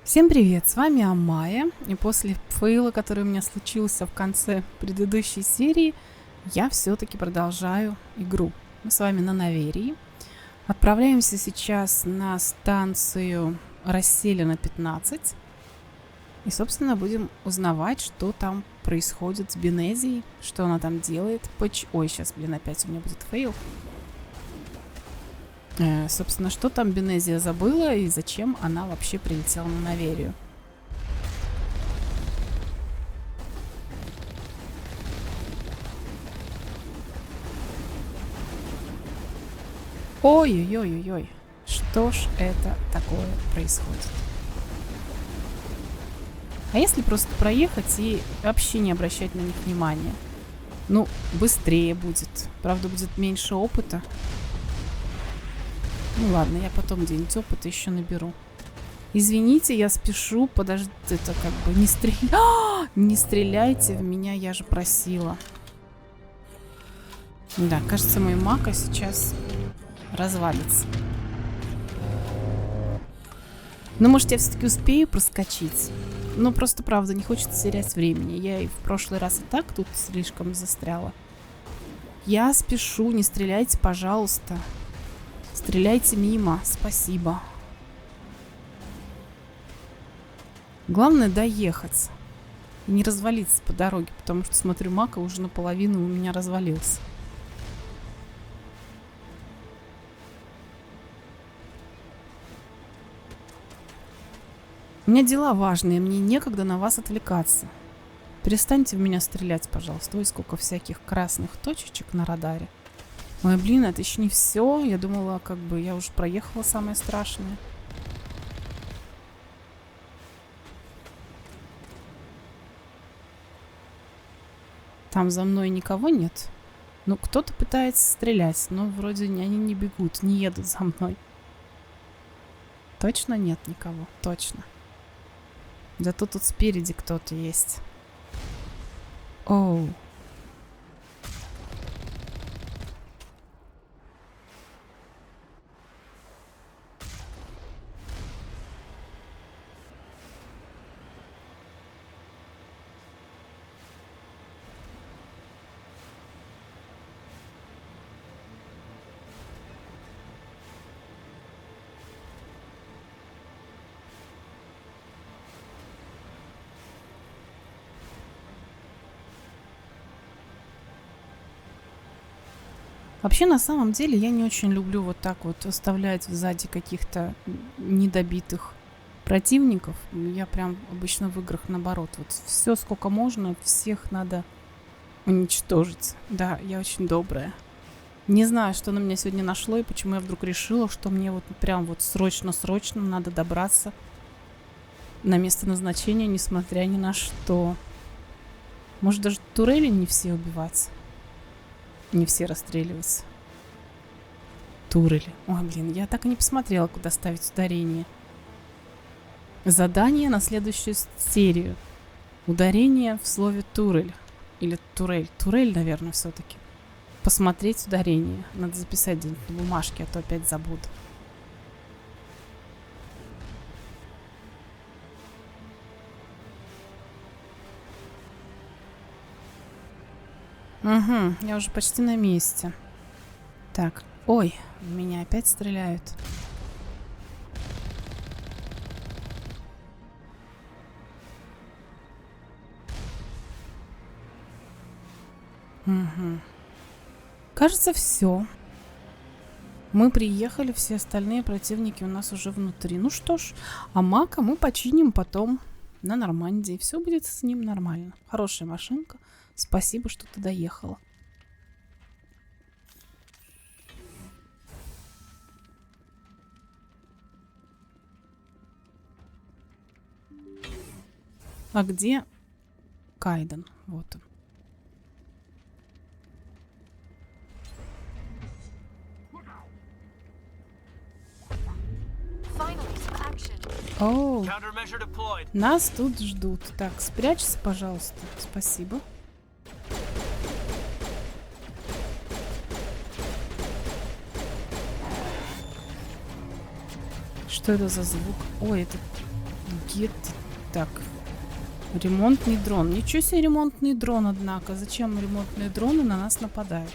Всем привет, с вами Амая, и после фейла, который у меня случился в конце предыдущей серии, я все-таки продолжаю игру. Мы с вами на Наверии. Отправляемся сейчас на станцию Расселена 15. И, собственно, будем узнавать, что там происходит с Бенезией, что она там делает. Ой, сейчас, опять у меня будет фейл. Собственно, что там Бенезия забыла и зачем она вообще прилетела на Наверию. Ой-ой-ой-ой-ой. Что ж это такое происходит? А если просто проехать и вообще не обращать на них внимания? Ну, быстрее будет. Правда, будет меньше опыта. Ну ладно, я потом где-нибудь опыта еще наберу. Извините, я спешу. Подожди, это как бы не стреляй. Не стреляйте в меня, я же просила. Да, кажется, мой мака сейчас развалится. Но может я все-таки успею проскочить? Ну просто правда, не хочется терять времени. Я и в прошлый раз и так тут слишком застряла. Я спешу, не стреляйте, пожалуйста. Стреляйте мимо, спасибо. Главное доехать. И не развалиться по дороге, потому что, смотрю, мака уже наполовину у меня развалился. У меня дела важные, мне некогда на вас отвлекаться. Перестаньте в меня стрелять, пожалуйста. Ой, сколько всяких красных точечек на радаре. Ой, блин, это еще не все. Я думала, как бы я уже проехала самое страшное. Там за мной никого нет. Ну, кто-то пытается стрелять, но вроде они не бегут, не едут за мной. Точно нет никого? Точно. Зато тут спереди кто-то есть. Оу. Вообще, на самом деле, я не очень люблю вот так вот оставлять сзади каких-то недобитых противников. Я прям обычно в играх наоборот. Вот все, сколько можно, всех надо уничтожить. Да, я очень добрая. Не знаю, что на меня сегодня нашло и почему я вдруг решила, что мне вот прям вот срочно-срочно надо добраться на место назначения, несмотря ни на что. Может, даже турели не все убивать? Не все расстреливаться. Турели. Ой, блин, я так и не посмотрела, куда ставить ударение. Задание на следующую серию. Ударение в слове турель. Или турель. Турель, наверное, все-таки. Посмотреть ударение. Надо записать где-нибудь на бумажке, а то опять забуду. Угу, я уже почти на месте. Так, ой, в меня опять стреляют. Угу. Кажется, все. Мы приехали, все остальные противники у нас уже внутри. Ну что ж, а мака мы починим потом на Нормандии. Все будет с ним нормально. Хорошая машинка. Спасибо, что ты доехала. А где Кайден? Вот он. Оу, нас тут ждут. Так, спрячься, пожалуйста. Спасибо. Что это за звук? Ой, это Get. Так. Ремонтный дрон. Ничего себе ремонтный дрон, однако. Зачем ремонтные дроны на нас нападают?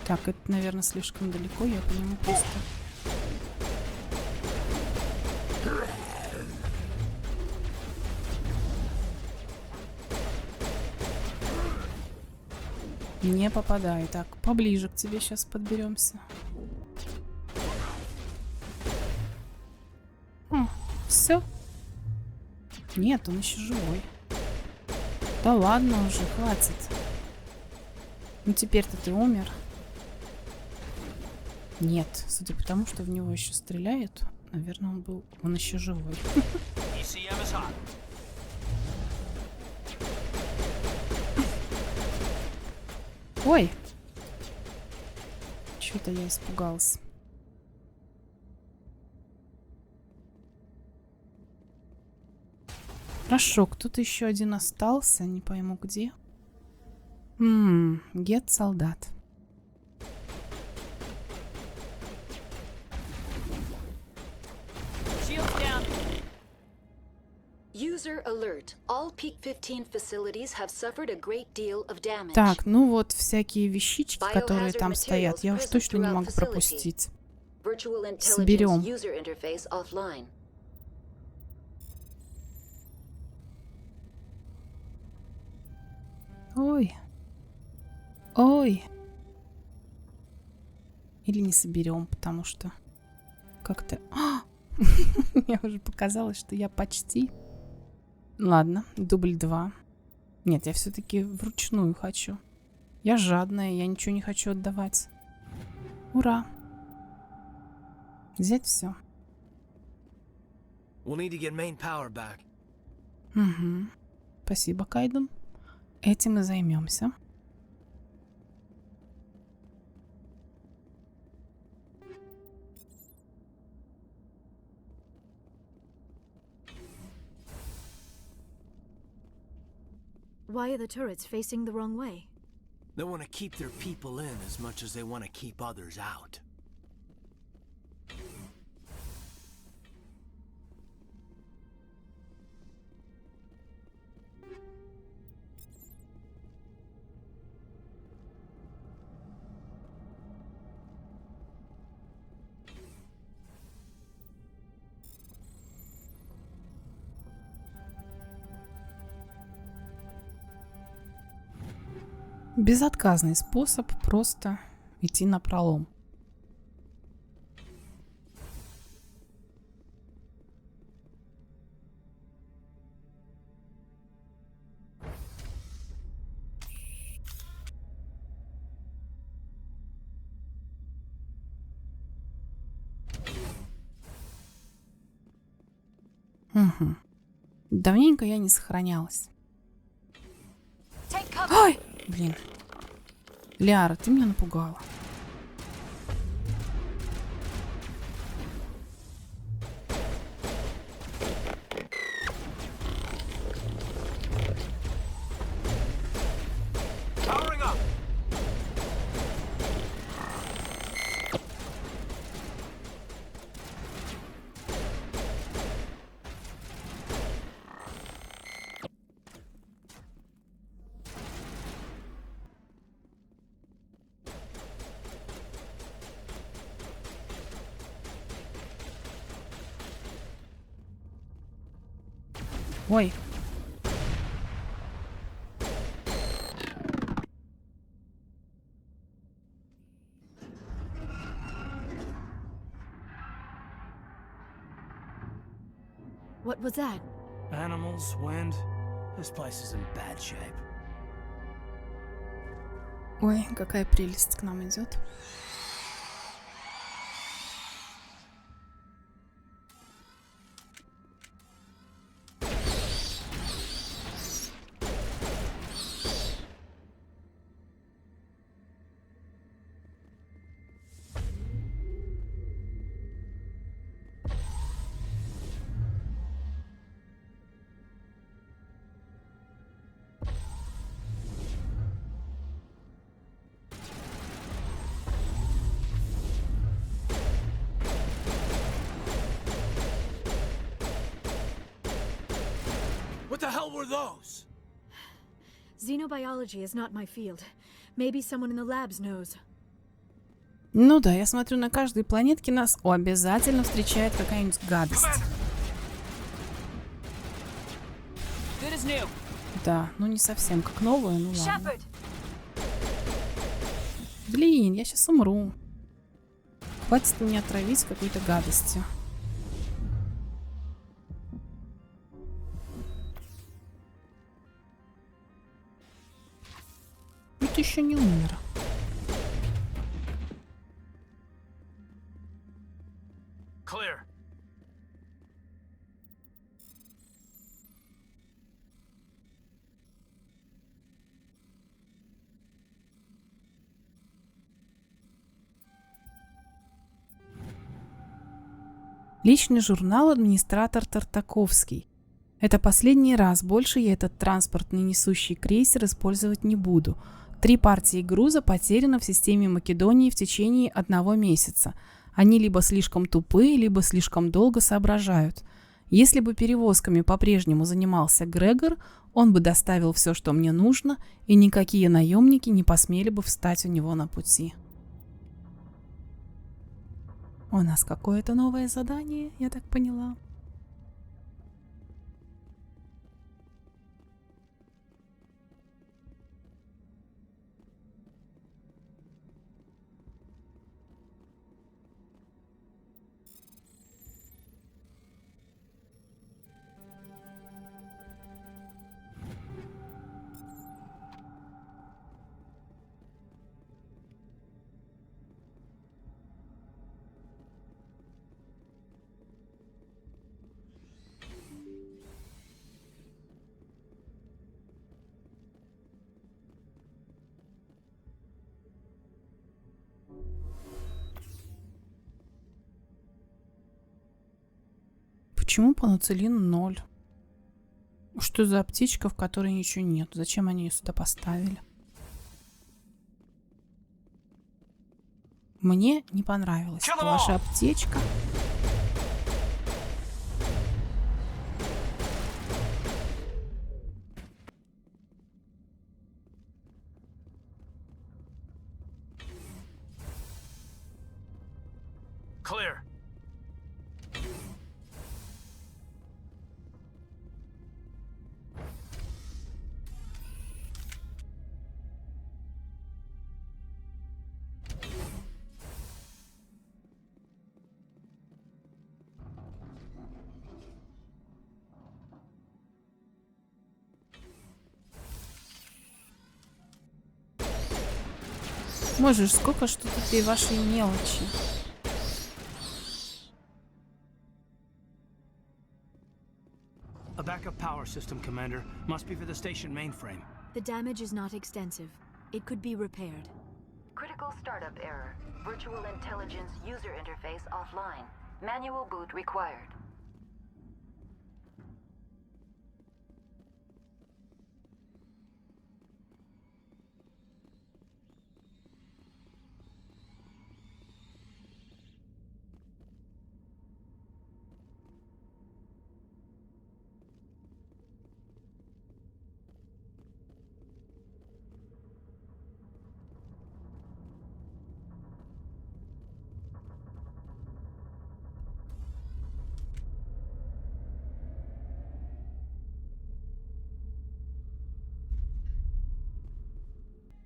Так, это, наверное, слишком далеко. Я по нему просто... Не попадаю. Так, поближе к тебе сейчас подберемся. Все. Нет, он еще живой. Да ладно уже, хватит. Ну теперь-то ты умер. Нет, судя по тому, что в него еще стреляют, наверное, он еще живой. Ой! Что-то я испугалась. Хорошо, кто-то еще один остался, не пойму где. Гет солдат. User alert. All Peak 15 facilities have suffered a great deal of damage. Так, ну вот всякие вещички, которые там стоят, я уж точно не могу пропустить. Соберем. Ой. Ой. Или не соберем, потому что как-то... Мне уже показалось, что я почти... Ладно, дубль 2. Нет, я все-таки вручную хочу. Я жадная, я ничего не хочу отдавать. Ура. Взять все. Угу. Спасибо, Кайден. Этим и займемся. Why are the turrets facing the wrong way? They want to keep their people in as much as they want to keep others out. Безотказный способ просто идти напролом. Угу. Давненько я не сохранялась. Ой! Блин. Ляра, ты меня напугала. Ой. What was that? Animals, wind. This place is in bad shape. Ой, какая прелесть к нам идет. the hell were those? Xenobiology is not my field. Maybe someone in the labs knows. Ну да, я смотрю, на каждой планетке нас обязательно встречает какая-нибудь гадость. Good as new. Да, ну не совсем как новая, ну ладно. Блин, я сейчас умру. Хватит меня отравить какой-то гадостью. Ну ты еще не умер. Clear. Личный журнал администратор Тартаковский. Это последний раз, больше я этот транспортный несущий крейсер использовать не буду. 3 партии груза потеряно в системе Македонии в течение 1 месяца. Они либо слишком тупые, либо слишком долго соображают. Если бы перевозками по-прежнему занимался Грегор, он бы доставил все, что мне нужно, и никакие наемники не посмели бы встать у него на пути. У нас какое-то новое задание, я так поняла. Почему паноцилин 0? Что за аптечка, в которой ничего нет? Зачем они ее сюда поставили? Мне не понравилась эта ваша аптечка. Clear. Можешь, сколько что тут и вашей мелочи. A backup power system, Commander. Must be for the station mainframe. The damage is not extensive. It could be repaired. Critical startup error. Virtual intelligence user interface offline. Manual boot required.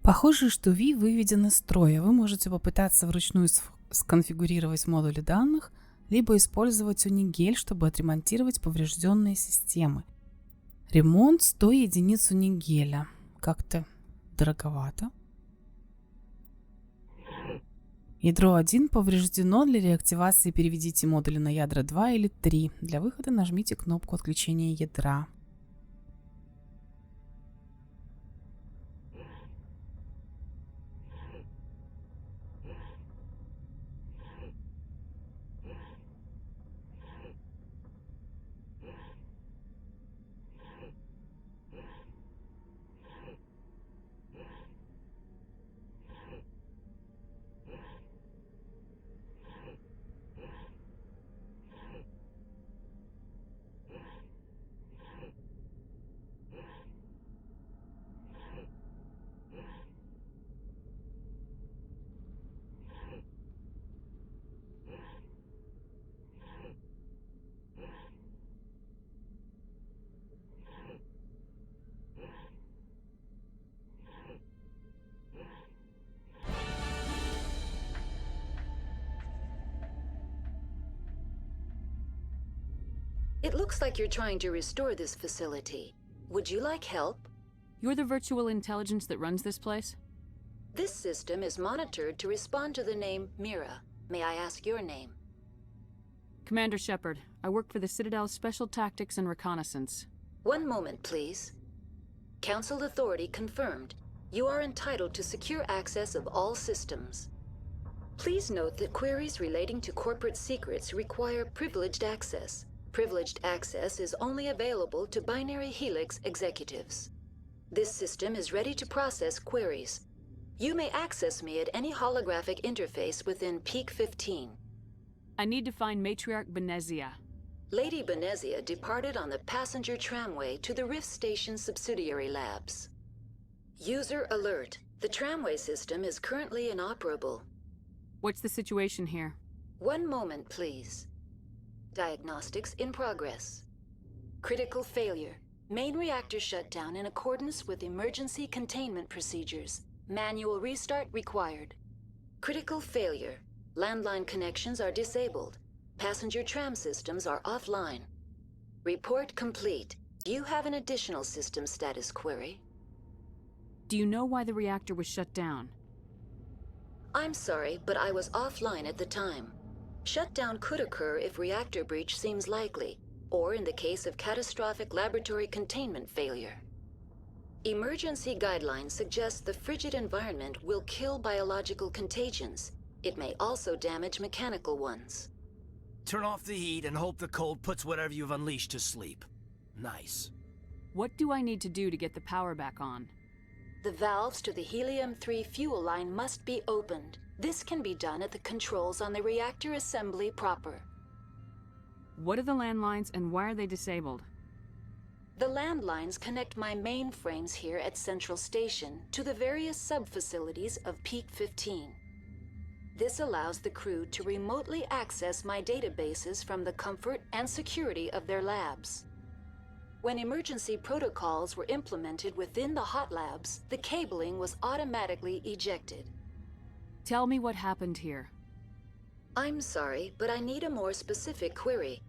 Похоже, что Ви выведен из строя. Вы можете попытаться вручную сконфигурировать модули данных, либо использовать унигель, чтобы отремонтировать поврежденные системы. Ремонт 100 единиц унигеля. Как-то дороговато. Ядро 1 повреждено. Для реактивации переведите модули на ядра 2 или 3. Для выхода нажмите кнопку отключения ядра. It looks like you're trying to restore this facility. Would you like help? You're the virtual intelligence that runs this place? This system is monitored to respond to the name Mira. May I ask your name? Commander Shepard. I work for the Citadel's Special Tactics and Reconnaissance. One moment, please. Council authority confirmed. You are entitled to secure access of all systems. Please note that queries relating to corporate secrets require privileged access. Privileged access is only available to binary helix executives. This system is ready to process queries. You may access me at any holographic interface within Peak 15. I need to find Matriarch Beniziae. Lady Beniziae departed on the passenger tramway to the Rift Station subsidiary labs. User alert. The tramway system is currently inoperable. What's the situation here? One moment, please. Diagnostics in progress. Critical failure. Main reactor shutdown in accordance with emergency containment procedures. Manual restart required. Critical failure. Landline connections are disabled. Passenger tram systems are offline. Report complete. Do you have an additional system status query? Do you know why the reactor was shut down? I'm sorry, but I was offline at the time. Shutdown could occur if reactor breach seems likely, or in the case of catastrophic laboratory containment failure. Emergency guidelines suggest the frigid environment will kill biological contagions. It may also damage mechanical ones. Turn off the heat and hope the cold puts whatever you've unleashed to sleep. Nice. What do I need to do to get the power back on? The valves to the helium-3 fuel line must be opened. This can be done at the controls on the reactor assembly proper. What are the landlines and why are they disabled? The landlines connect my mainframes here at Central Station to the various sub-facilities of Peak 15. This allows the crew to remotely access my databases from the comfort and security of their labs. When emergency protocols were implemented within the hot labs, the cabling was automatically ejected. Tell me what happened here. I'm sorry, but I need a more specific query.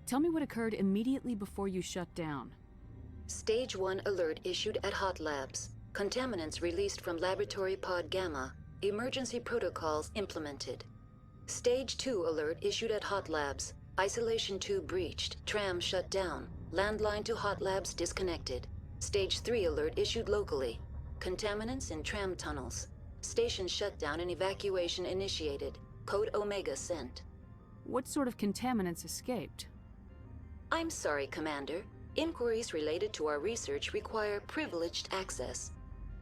Tell me what occurred immediately before you shut down. Stage 1 alert issued at hot labs. Contaminants released from laboratory pod Gamma. Emergency protocols implemented. Stage 2 alert issued at hot labs. Isolation tube breached. Tram shut down. Landline to hot labs disconnected. Stage 3 alert issued locally. Contaminants in tram tunnels. Station shutdown and evacuation initiated. Code Omega sent. What sort of contaminants escaped? I'm sorry, Commander. Inquiries related to our research require privileged access.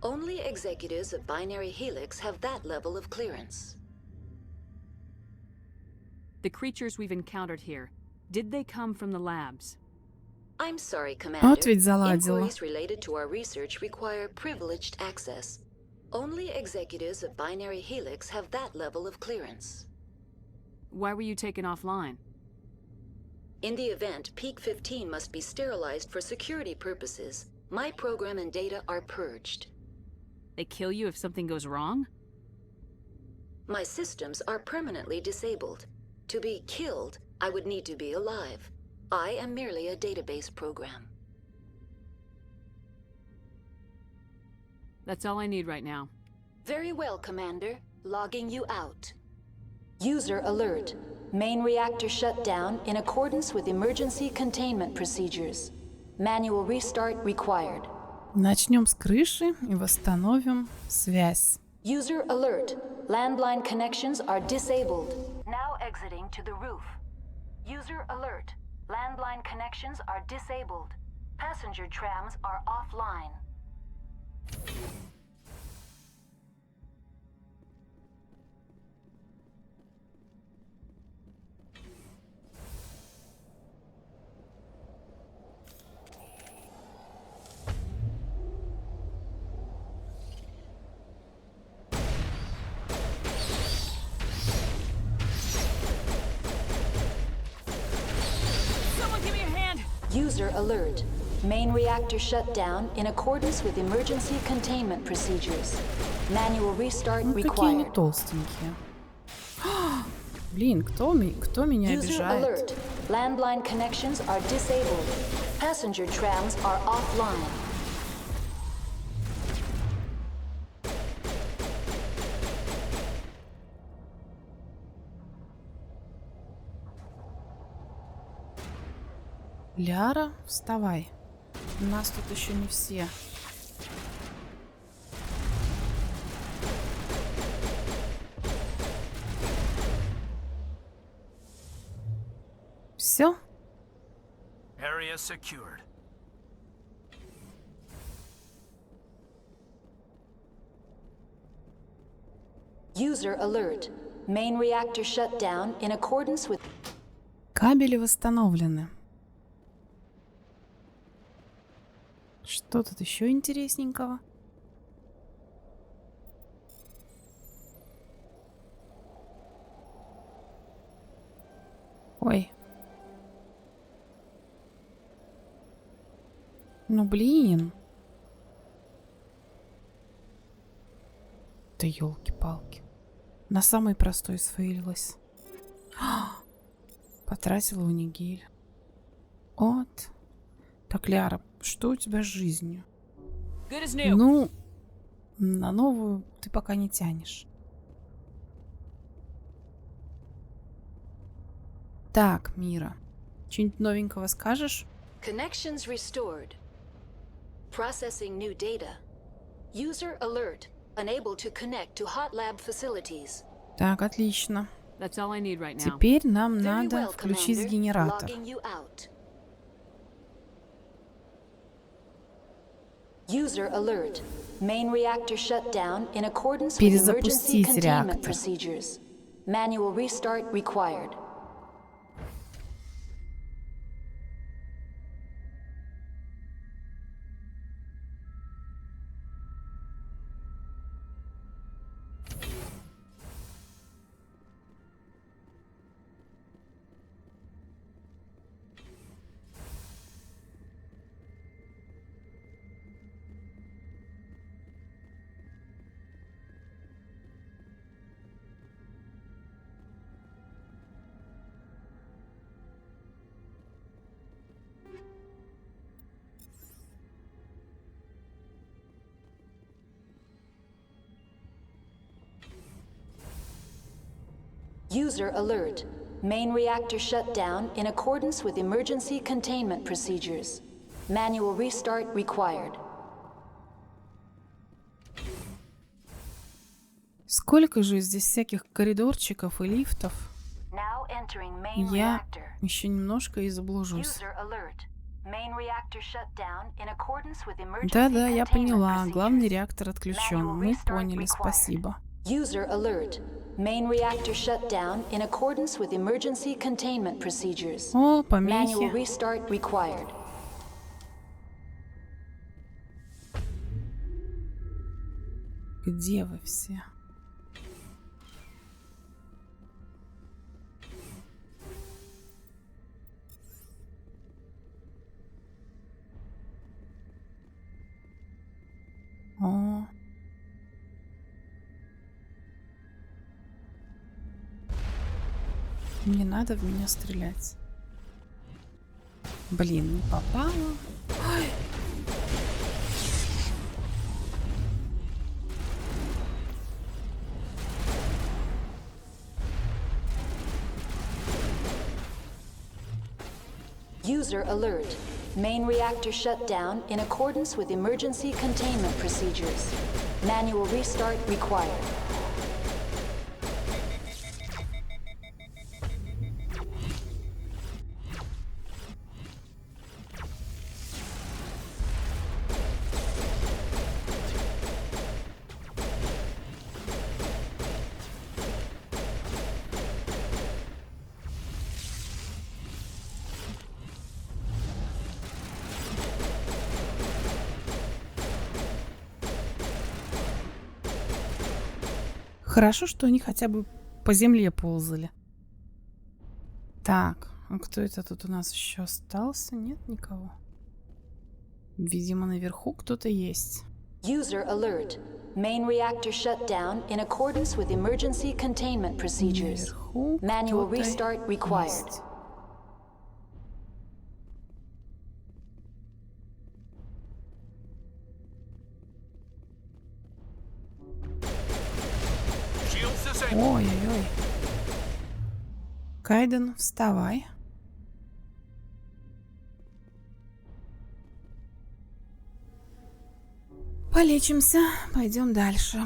Only executives of Binary Helix have that level of clearance. The creatures we've encountered here, did they come from the labs? I'm sorry, Commander. Вот ведь заладила. Inquiries related to our research require privileged access. Only executives of Binary Helix have that level of clearance. Why were you taken offline? In the event, Peak 15 must be sterilized for security purposes. My program and data are purged. They kill you if something goes wrong? My systems are permanently disabled. To be killed, I would need to be alive. I am merely a database program. That's all I need right now. Very well, Commander. Logging you out. User alert. Main reactor shut down in accordance with emergency containment procedures. Manual restart required. Начнем с крыши и восстановим связь. User alert. Landline connections are disabled. Now exiting to the roof. User alert. Landline connections are disabled. Passenger trams are offline. Someone give me a hand! User alert. Main reactor shut down in accordance with emergency containment procedures. Manual restart Ну, какие они required. толстенькие. Блин, кто меня User обижает? alert. Landline connections are disabled. Passenger trams are offline. Ляра, вставай. У нас тут еще не все. Все? Area secured. User alert. Main reactor shut down in accordance with... Кабели восстановлены. Что тут еще интересненького? Ой. Ну блин. Да елки-палки. На самый простой сфейлилась. Потратила унигель. Вот. Так, Ляра, что у тебя с жизнью? Ну, на новую ты пока не тянешь. Так, Мира, что-нибудь новенького скажешь? Connections restored. Processing new data. User alert. Unable to connect to hot lab facilities. Так, отлично. That's all I need right now. Теперь нам Very надо well, включить Commander. генератор. Logging you out. User alert. Main reactor shut down in accordance with emergency Перезапустить containment реактор. procedures. Manual restart required. User alert. Main reactor shut down in accordance with emergency containment procedures. Manual restart required. Сколько же здесь всяких коридорчиков и лифтов? Now entering main Я reactor. еще немножко и заблужусь. User alert. Main reactor shut down in accordance with emergency Да-да, я containment поняла. procedures. Главный реактор отключен. Manual Мы restart поняли, required. спасибо. User alert. Main reactor shut down in accordance with emergency containment procedures. О, Manual помехи. restart required. Где вы все? О. Не надо в меня стрелять. Блин, не попала. Ой. User alert. Main reactor shut down in accordance with emergency containment procedures. Manual restart required. Хорошо, что они хотя бы по земле ползали. Так, а кто это тут у нас еще остался? Нет никого. Видимо, наверху кто-то есть. User alert. Main reactor shut down in accordance with emergency containment procedures. Наверху Manual кто-то restart required. есть. Ой-ой-ой. Кайден, вставай. Полечимся, пойдем дальше.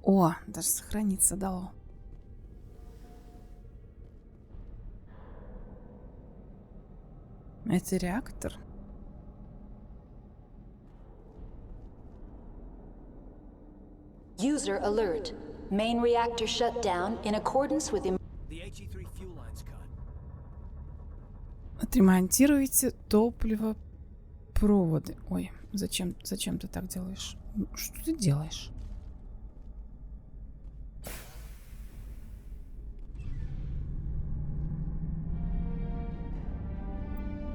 О, даже сохраниться дало. Это реактор. User alert. Main reactor shut down in accordance with The HE3 fuel lines cut. Отремонтируйте топливопроводы. Ой, зачем ты так делаешь? Что ты делаешь?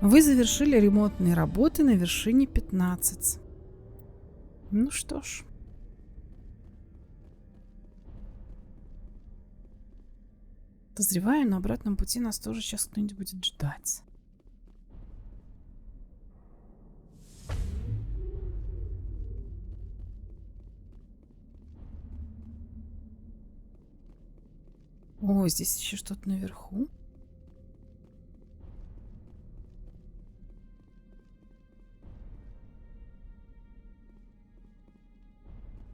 Вы завершили ремонтные работы на вершине 15. Ну что ж. Подозреваю, на обратном пути нас тоже сейчас кто-нибудь будет ждать. О, здесь еще что-то наверху.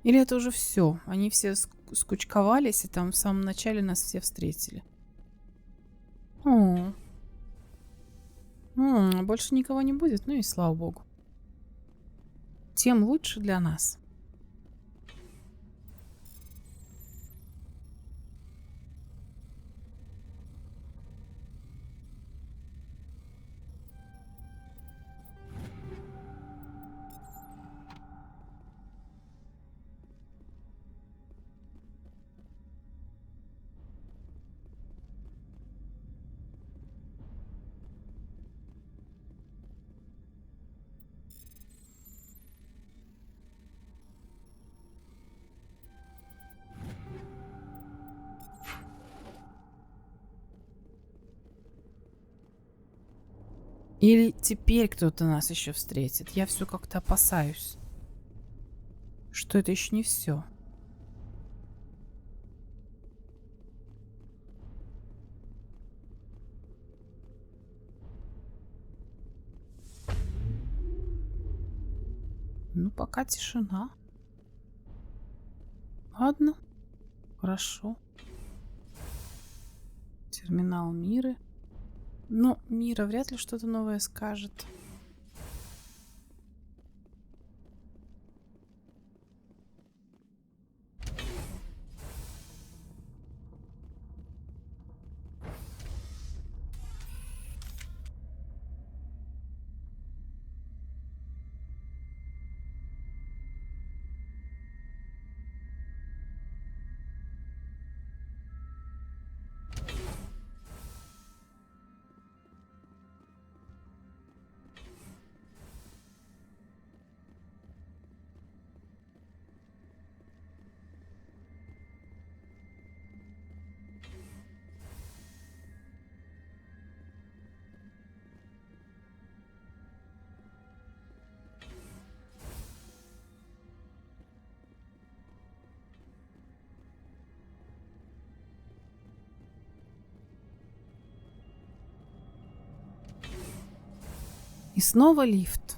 Или это уже все? Они все скучковались, и там в самом начале нас все встретили. О. Больше никого не будет, ну и слава богу. Тем лучше для нас. Или теперь кто-то нас еще встретит. Я все как-то опасаюсь, что это еще не все. Ну, пока тишина. Ладно. Хорошо. Терминал Миры. Но Мира вряд ли что-то новое скажет. И снова лифт.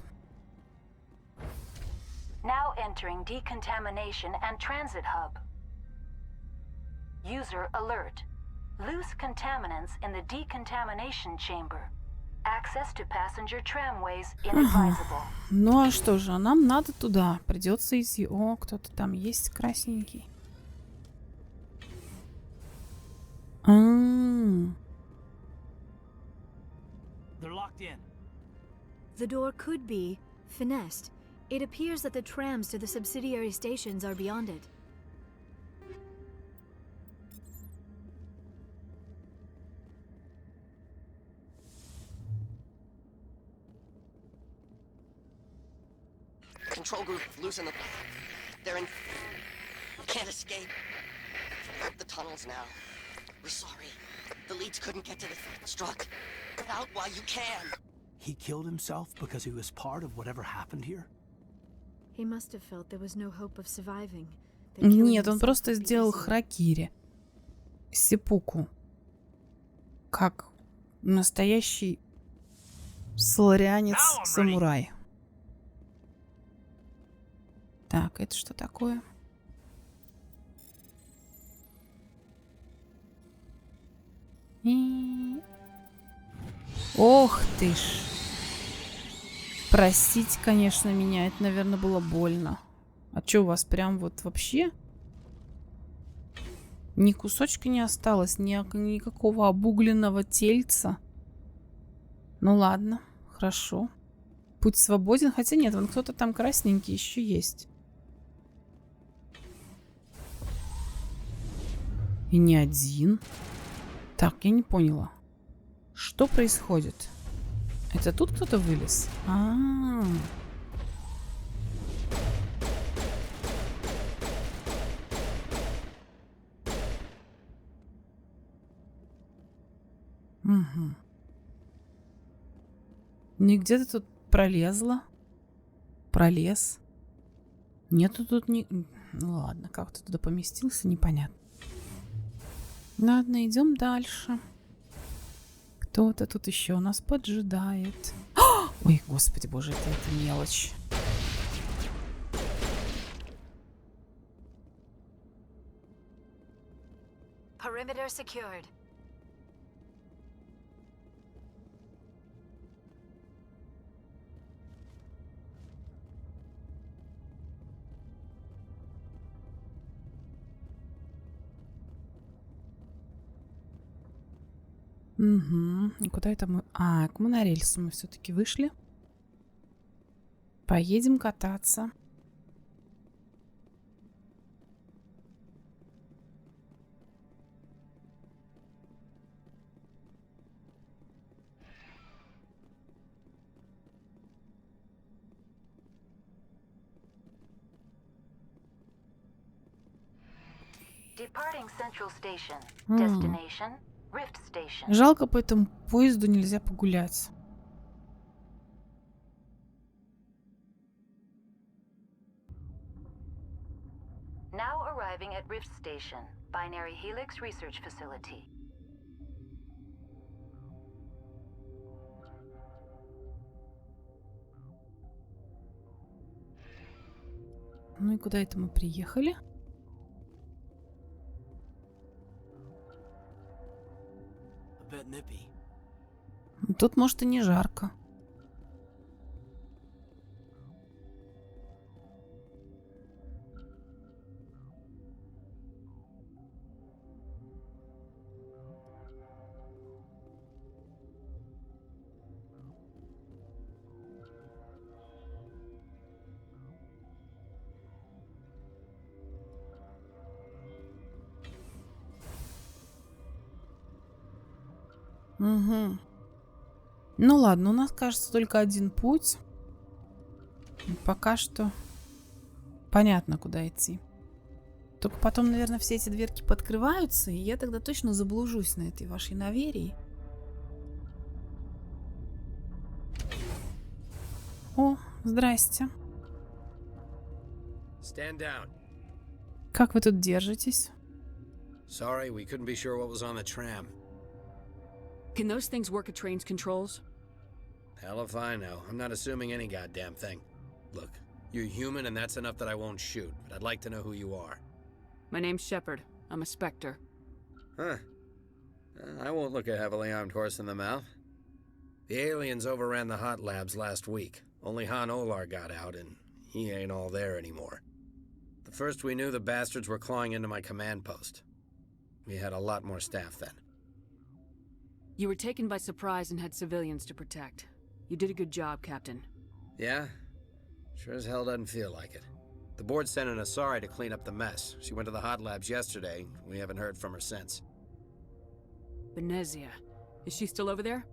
Now entering decontamination and transit hub. User alert. Loose contaminants in the decontamination chamber. Access to passenger tramways inadvisable. Ну а что же, нам надо туда. Придется идти. О, кто-то там есть красненький. They're locked in. The door could be finessed. It appears that the trams to the subsidiary stations are beyond it. Control group, loosen the... They're in... Can't escape. The tunnels now. We're sorry. The leads couldn't get to the struck. Get out while you can. He killed himself because he was part of whatever happened here? He must have felt there was no hope of surviving. Нет, он просто сделал харакири. Сеппуку. Как настоящий соларианец-самурай. Так, это что такое? Ох ты ж. Простите, конечно, меня. Это, наверное, было больно. А что у вас прям вот вообще ни кусочка не осталось, никакого обугленного тельца? Ну ладно, хорошо. Путь свободен. Хотя нет, вон кто-то там красненький еще есть. И не один. Так, я не поняла. Что происходит? Это тут кто-то вылез? Угу. Ну и где ты тут пролезла? Пролез? Нету тут ни... Ну ладно, как ты туда поместился, непонятно. Ладно, идем дальше. Кто-то тут еще нас поджидает. Ой, господи боже, это мелочь. Perimeter secured. Угу. И куда это мы? К монорельсу мы все-таки вышли. Поедем кататься. Departing Central Station. Destination Rift Station. Жалко, по этому поезду нельзя погулять. Now arriving at Rift Station, Binary Helix Research Facility. Ну и куда это мы приехали? Тут, может, и не жарко. Угу. Ну ладно, у нас, кажется, только один путь. Пока что понятно, куда идти. Только потом, наверное, все эти дверки подкрываются, и я тогда точно заблужусь на этой вашей наверии. О, здрасте. Как вы тут держитесь? Sorry, we couldn't be sure what was on the tram. Can those things work at train's controls? Hell if I know. I'm not assuming any goddamn thing. Look, you're human and that's enough that I won't shoot, but I'd like to know who you are. My name's Shepard. I'm a Spectre. Huh. I won't look a heavily armed horse in the mouth. The aliens overran the hot labs last week. Only Han Olar got out, and he ain't all there anymore. The first we knew, the bastards were clawing into my command post. We had a lot more staff then. You were taken by surprise and had civilians to protect. You did a good job, Captain. Yeah? Sure as hell doesn't feel like it. The board sent an Asari to clean up the mess. She went to the hot labs yesterday. We haven't heard from her since. Benzia. Is she still over there?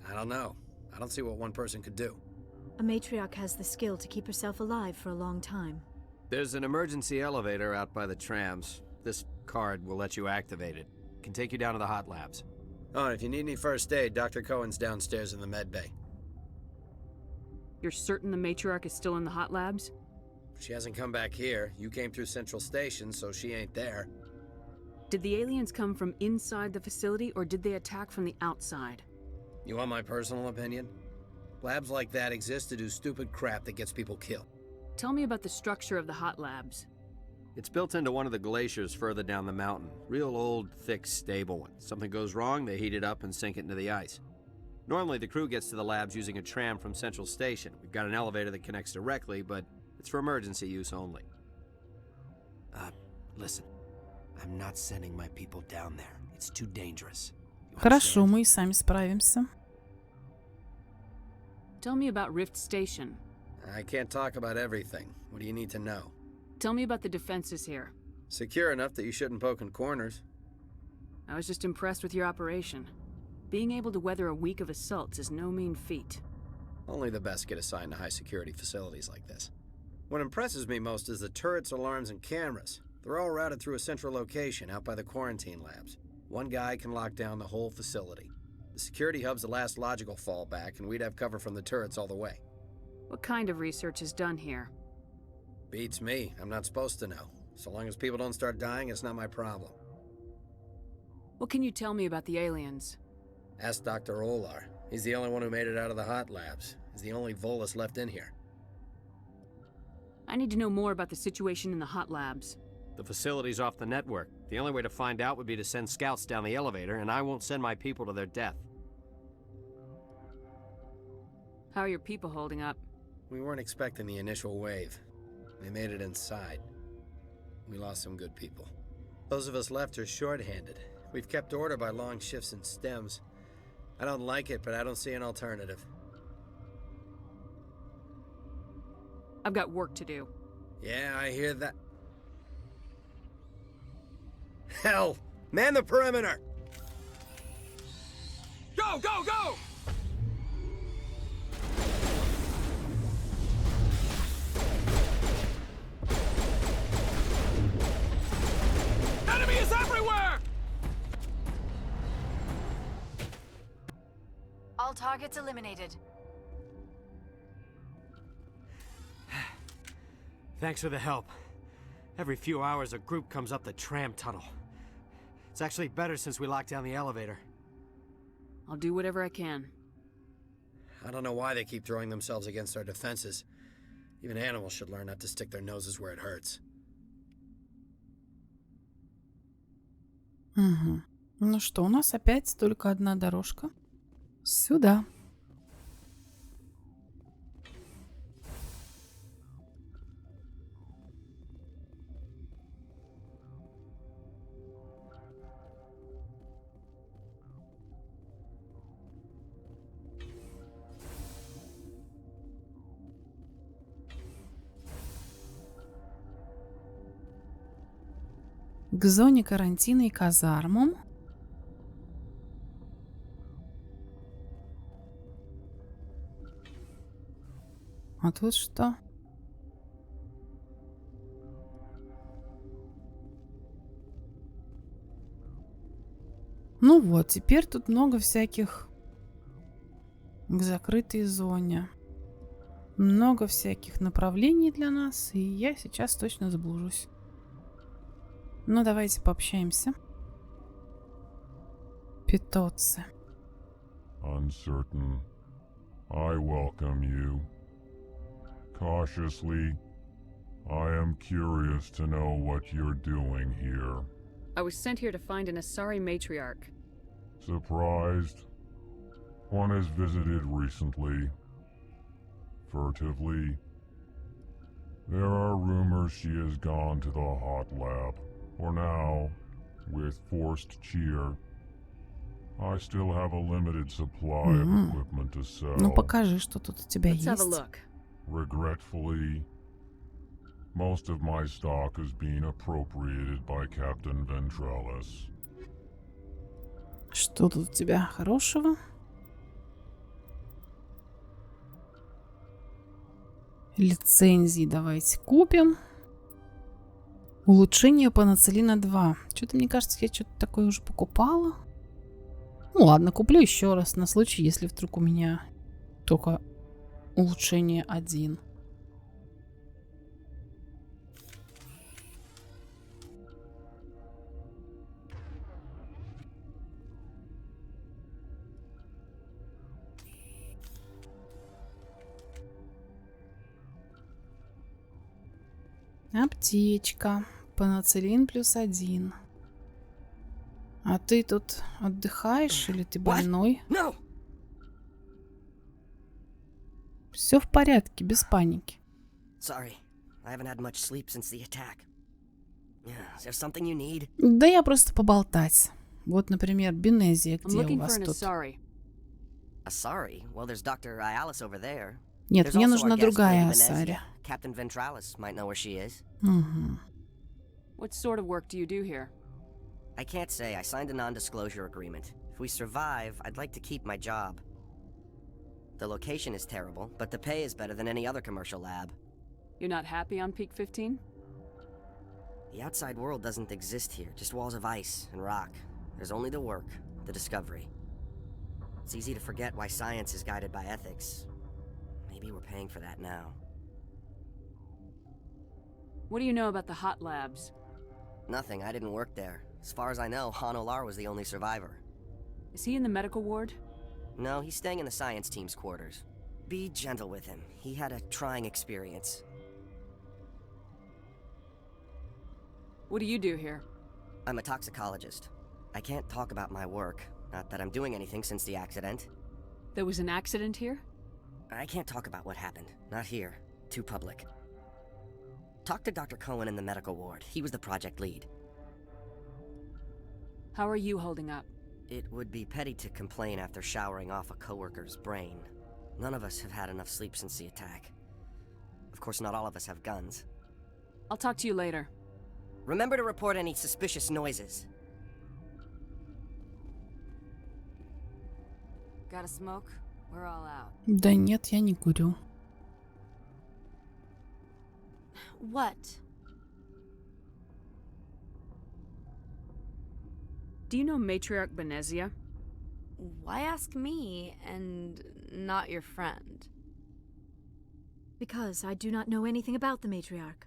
I don't know. I don't see what one person could do. A matriarch has the skill to keep herself alive for a long time. There's an emergency elevator out by the trams. This card will let you activate it. It can take you down to the hot labs. Oh, and if you need any first aid, Dr. Cohen's downstairs in the med bay. You're certain the matriarch is still in the hot labs? She hasn't come back here. You came through Central Station, so she ain't there. Did the aliens come from inside the facility, or did they attack from the outside? You want my personal opinion? Labs like that exist to do stupid crap that gets people killed. Tell me about the structure of the hot labs. It's built into one of the glaciers further down the mountain. Real old, thick, stable one. Something goes wrong, they heat it up and sink it into the ice. Normally, the crew gets to the labs using a tram from Central Station. We've got an elevator that connects directly, but it's for emergency use only. Listen. I'm not sending my people down there. It's too dangerous. Хорошо, мы и сами справимся. Tell me about Rift Station. I can't talk about everything. What do you need to know? Tell me about the defenses here. Secure enough that you shouldn't poke in corners. I was just impressed with your operation. Being able to weather a week of assaults is no mean feat. Only the best get assigned to high-security facilities like this. What impresses me most is the turrets, alarms, and cameras. They're all routed through a central location out by the quarantine labs. One guy can lock down the whole facility. The security hub's the last logical fallback, and we'd have cover from the turrets all the way. What kind of research is done here? Beats me. I'm not supposed to know. So long as people don't start dying, it's not my problem. What can you tell me about the aliens? Ask Dr. Olar. He's the only one who made it out of the hot labs. He's the only Volus left in here. I need to know more about the situation in the hot labs. The facility's off the network. The only way to find out would be to send scouts down the elevator, and I won't send my people to their death. How are your people holding up? We weren't expecting the initial wave. They made it inside. We lost some good people. Those of us left are short-handed. We've kept order by long shifts in stems. I don't like it, but I don't see an alternative. I've got work to do. Yeah, I hear that. Hell! Man the perimeter! Go, go, go! Enemy is everywhere! All targets eliminated. Thanks for the help. Every few hours a group comes up the tram tunnel. It's actually better since we locked down the elevator. I'll do whatever I can. I don't know why they keep throwing themselves against our defenses. Even animals should learn not to stick their noses where it hurts. Угу. Ну что, у нас опять только одна дорожка. Сюда. К зоне карантина и казармам. А тут что? Ну вот, теперь тут много всяких к закрытой зоне. Много всяких направлений для нас, и я сейчас точно заблужусь. Ну, давайте пообщаемся. Питоцы. Uncertain. I welcome you. Cautiously, I am curious to know what you're doing here. I was sent here to find an Asari matriarch. Surprised? One has visited recently. Furtively. There are rumors she has gone to the hot lab. For now, with forced cheer, I still have a limited supply of equipment to sell. Ну покажи, что тут у тебя Let's have a есть. look. Regretfully, most of my stock is being appropriated by Captain Ventrellis. Что тут у тебя хорошего? Лицензии давайте купим. Улучшение панацелина 2. Что-то мне кажется, я что-то такое уже покупала. Ну ладно, куплю еще раз на случай, если вдруг у меня только улучшение 1. Аптечка. Пенициллин +1. А ты тут отдыхаешь или ты больной? No! Все в порядке, без паники. Sorry, I haven't had much sleep since the attack. Is there something you need? Да я просто поболтать. Вот, например, Бенезия, I'm где у looking вас for an тут? Asari. Asari? Well, there's Dr. Ayalis over there. Нет, There's мне also нужна our guest, другая Lady Асари. Bенezia. Captain Ventralis might know where she is. Угу. What sort of work do you do here? I can't say. I signed a non-disclosure agreement. If we survive, I'd like to keep my job. The location is terrible, but the pay is better than any other commercial lab. You're not happy on Peak 15? The outside world doesn't exist here, just walls of ice and rock. There's only the work, the discovery. It's easy to forget why science is guided by ethics. Maybe we're paying for that now. What do you know about the hot labs? Nothing, I didn't work there. As far as I know, Han Olar was the only survivor. Is he in the medical ward? No, he's staying in the science team's quarters. Be gentle with him. He had a trying experience. What do you do here? I'm a toxicologist. I can't talk about my work. Not that I'm doing anything since the accident. There was an accident here? I can't talk about what happened. Not here. Too public. Talk to Dr. Cohen in the medical ward. He was the project lead. How are you holding up? It would be petty to complain after showering off a coworker's brain. None of us have had enough sleep since the attack. Of course, not all of us have guns. I'll talk to you later. Remember to report any suspicious noises. Got a smoke? We're all out. Да нет, я не курю. What? Do you know Matriarch Beniziae? Why ask me and not your friend? Because I do not know anything about the matriarch.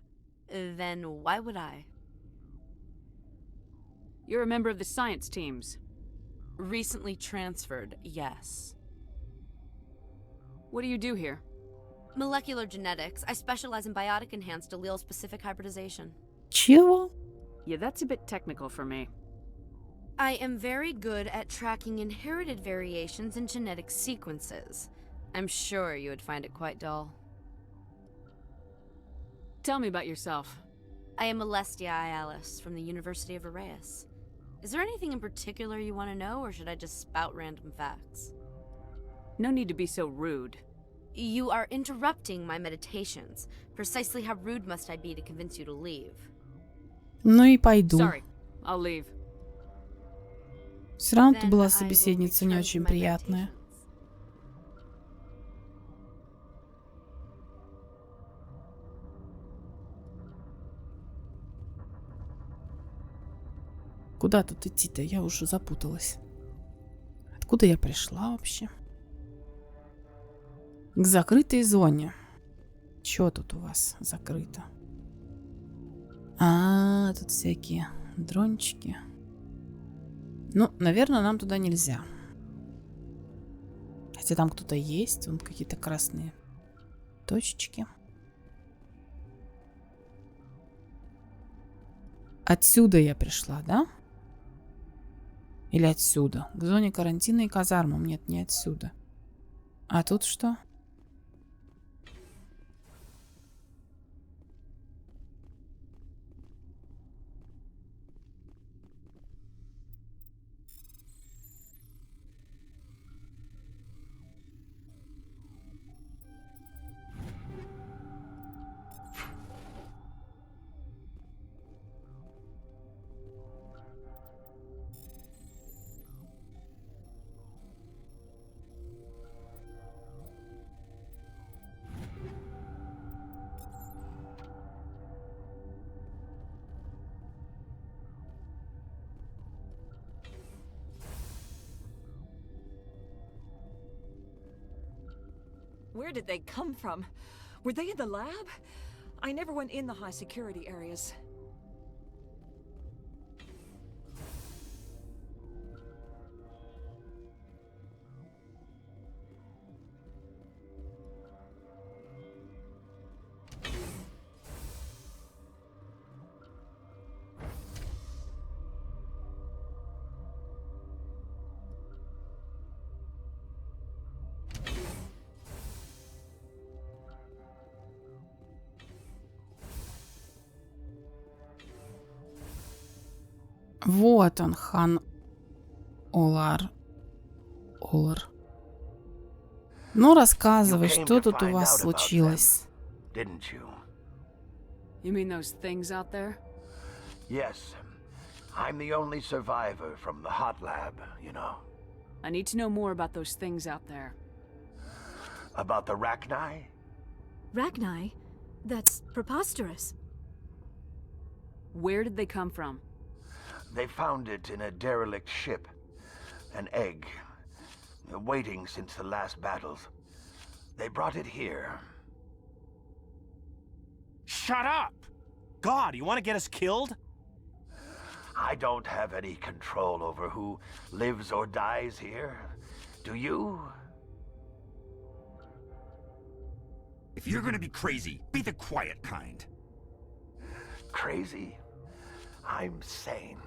Then why would I? You're a member of the science teams. Recently transferred, yes. What do you do here? Molecular genetics. I specialize in biotic-enhanced allele-specific hybridization. Чего? Yeah, that's a bit technical for me. I am very good at tracking inherited variations in genetic sequences. I'm sure you would find it quite dull. Tell me about yourself. I am Alestia Ialis from the University of Arraeus. Is there anything in particular you want to know, or should I just spout random facts? No need to be so rude. You are interrupting my meditations. Precisely how rude must I be to convince you to leave? Ну и пойду. Sorry, I'll leave. Все равно ты Then была I will собеседница не return to очень my приятная. meditations. Куда тут идти-то? Я уже запуталась. Откуда я пришла вообще? К закрытой зоне. Чё тут у вас закрыто? А, тут всякие дрончики. Ну, наверное, нам туда нельзя. Хотя там кто-то есть. Вон какие-то красные точечки. Отсюда я пришла, да? Или отсюда? К зоне карантина и казармам. Нет, не отсюда. А тут что? Where did they come from? Were they in the lab? I never went in the high security areas. Вот он, хан Олар. Ну, рассказывай, что тут у вас случилось? Didn't you? You mean those things out there? Yes. I'm the only survivor from the hot lab, you know. I need to know more about those things out there. About the Rachni? Rachni? That's preposterous. Where did they come from? They found it in a derelict ship. An egg. Waiting since the last battles. They brought it here. Shut up! God, you want to get us killed? I don't have any control over who lives or dies here. Do you? If you're gonna be crazy, be the quiet kind. Crazy? I'm sane.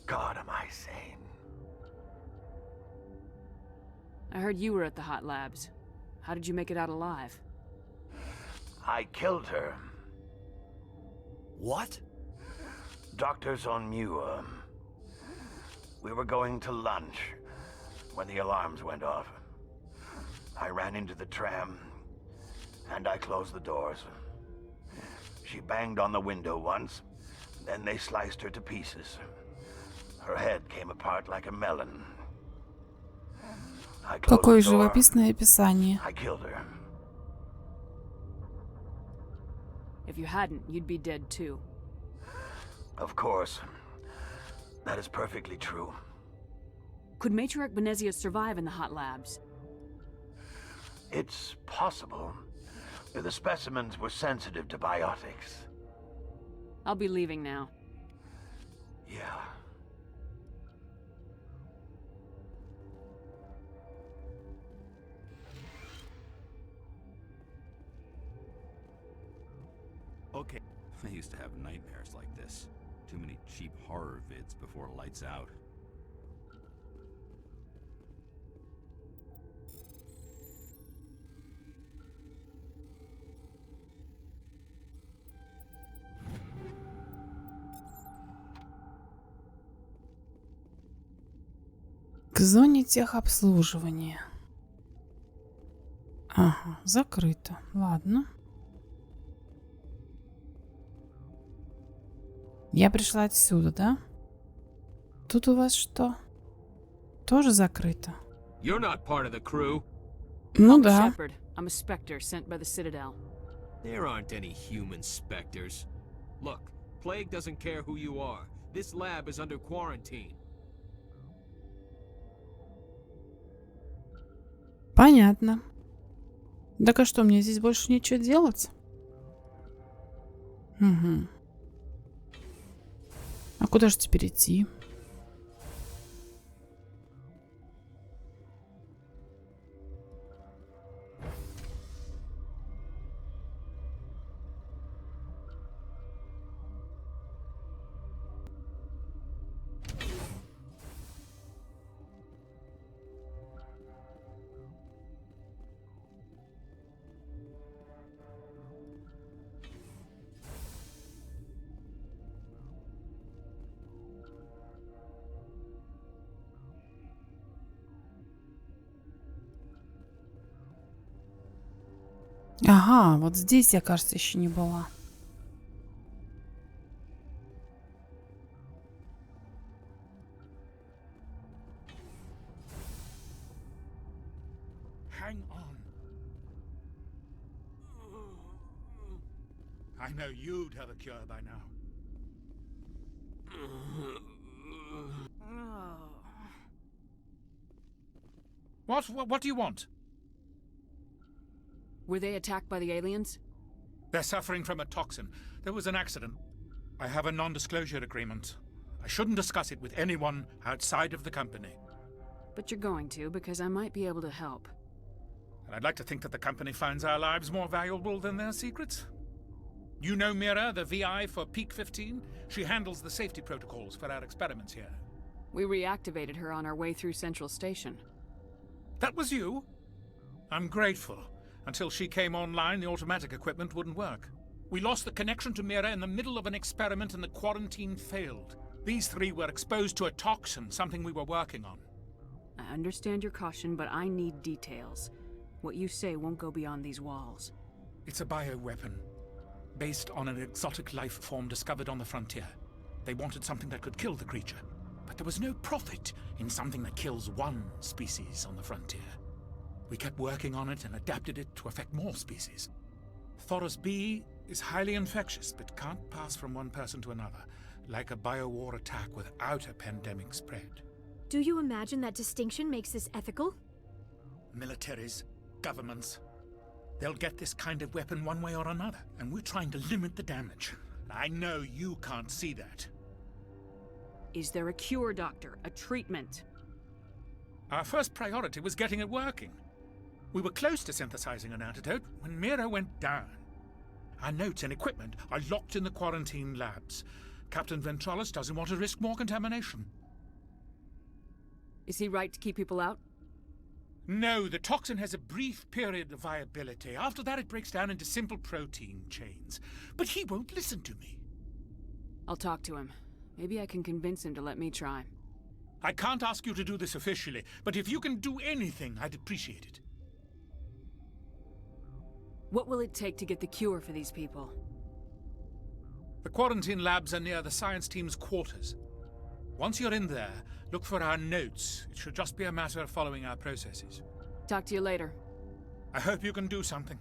God, am I sane. I heard you were at the hot labs. How did you make it out alive? I killed her. What? Doctors on Muir. We were going to lunch when the alarms went off. I ran into the tram, and I closed the doors. She banged on the window once, then they sliced her to pieces. Her head came apart like a melon. I closed Какое the door. живописное описание. I killed her. If you hadn't, you'd be dead too. Of course. That is perfectly true. Could Matriarch Benizia's survive in the hot labs? It's possible. The specimens were sensitive to biotics. I'll be leaving now. Yeah. Okay. I used to have nightmares like this. Too many cheap horror vids before lights out. К зоне техобслуживания. Ага, закрыто. Ладно. Я пришла отсюда, да? Тут у вас что? Тоже закрыто? You're not part of the crew. Ну I'm a да. shepherd. I'm a specter sent by the Citadel. There aren't any human specters. Look, Plague doesn't care who you are. This lab is under quarantine. Понятно. Так а что, мне здесь больше нечего делать? Угу. А куда же теперь идти? Ага, вот здесь я, кажется, еще не была. Hang on. I know you'd have a cure by now. What do you want? Were they attacked by the aliens? They're suffering from a toxin. There was an accident. I have a non-disclosure agreement. I shouldn't discuss it with anyone outside of the company. But you're going to, because I might be able to help. And I'd like to think that the company finds our lives more valuable than their secrets. You know Mira, the VI for Peak 15? She handles the safety protocols for our experiments here. We reactivated her on our way through Central Station. That was you? I'm grateful. Until she came online, the automatic equipment wouldn't work. We lost the connection to Mira in the middle of an experiment and the quarantine failed. These three were exposed to a toxin, something we were working on. I understand your caution, but I need details. What you say won't go beyond these walls. It's a bioweapon, based on an exotic life form discovered on the frontier. They wanted something that could kill the creature, but there was no profit in something that kills one species on the frontier. We kept working on it and adapted it to affect more species. Thoros B is highly infectious, but can't pass from one person to another, like a biowar attack without a pandemic spread. Do you imagine that distinction makes this ethical? Militaries, governments, they'll get this kind of weapon one way or another, and we're trying to limit the damage. I know you can't see that. Is there a cure, Doctor? A treatment? Our first priority was getting it working. We were close to synthesizing an antidote when Mira went down. Our notes and equipment are locked in the quarantine labs. Captain Ventralis doesn't want to risk more contamination. Is he right to keep people out? No, the toxin has a brief period of viability. After that, it breaks down into simple protein chains. But he won't listen to me. I'll talk to him. Maybe I can convince him to let me try. I can't ask you to do this officially, but if you can do anything, I'd appreciate it. What will it take to get the cure for these people? The quarantine labs are near the science team's quarters. Once you're in there, look for our notes. It should just be a matter of following our processes. Talk to you later. I hope you can do something.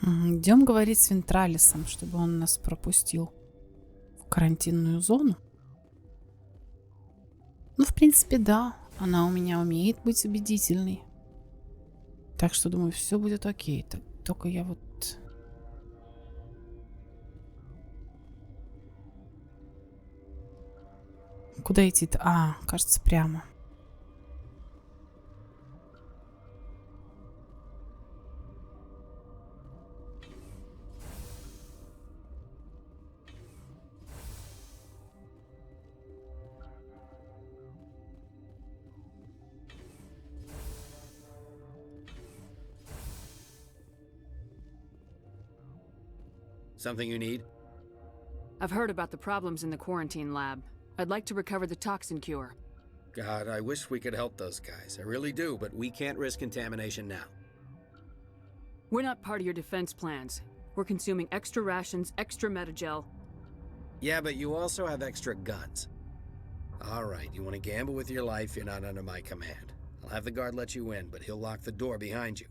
Идем говорить с Вентралисом, чтобы он нас пропустил в карантинную зону. Ну, в принципе, да. Она у меня умеет быть убедительной. Так что, думаю, все будет окей. Только я вот... Куда идти-то? А, кажется, прямо. Something you need? I've heard about the problems in the quarantine lab. I'd like to recover the toxin cure. God, I wish we could help those guys. I really do, but we can't risk contamination now. We're not part of your defense plans. We're consuming extra rations, extra metagel. Yeah, but you also have extra guns. All right, you want to gamble with your life, you're not under my command. I'll have the guard let you in, but he'll lock the door behind you.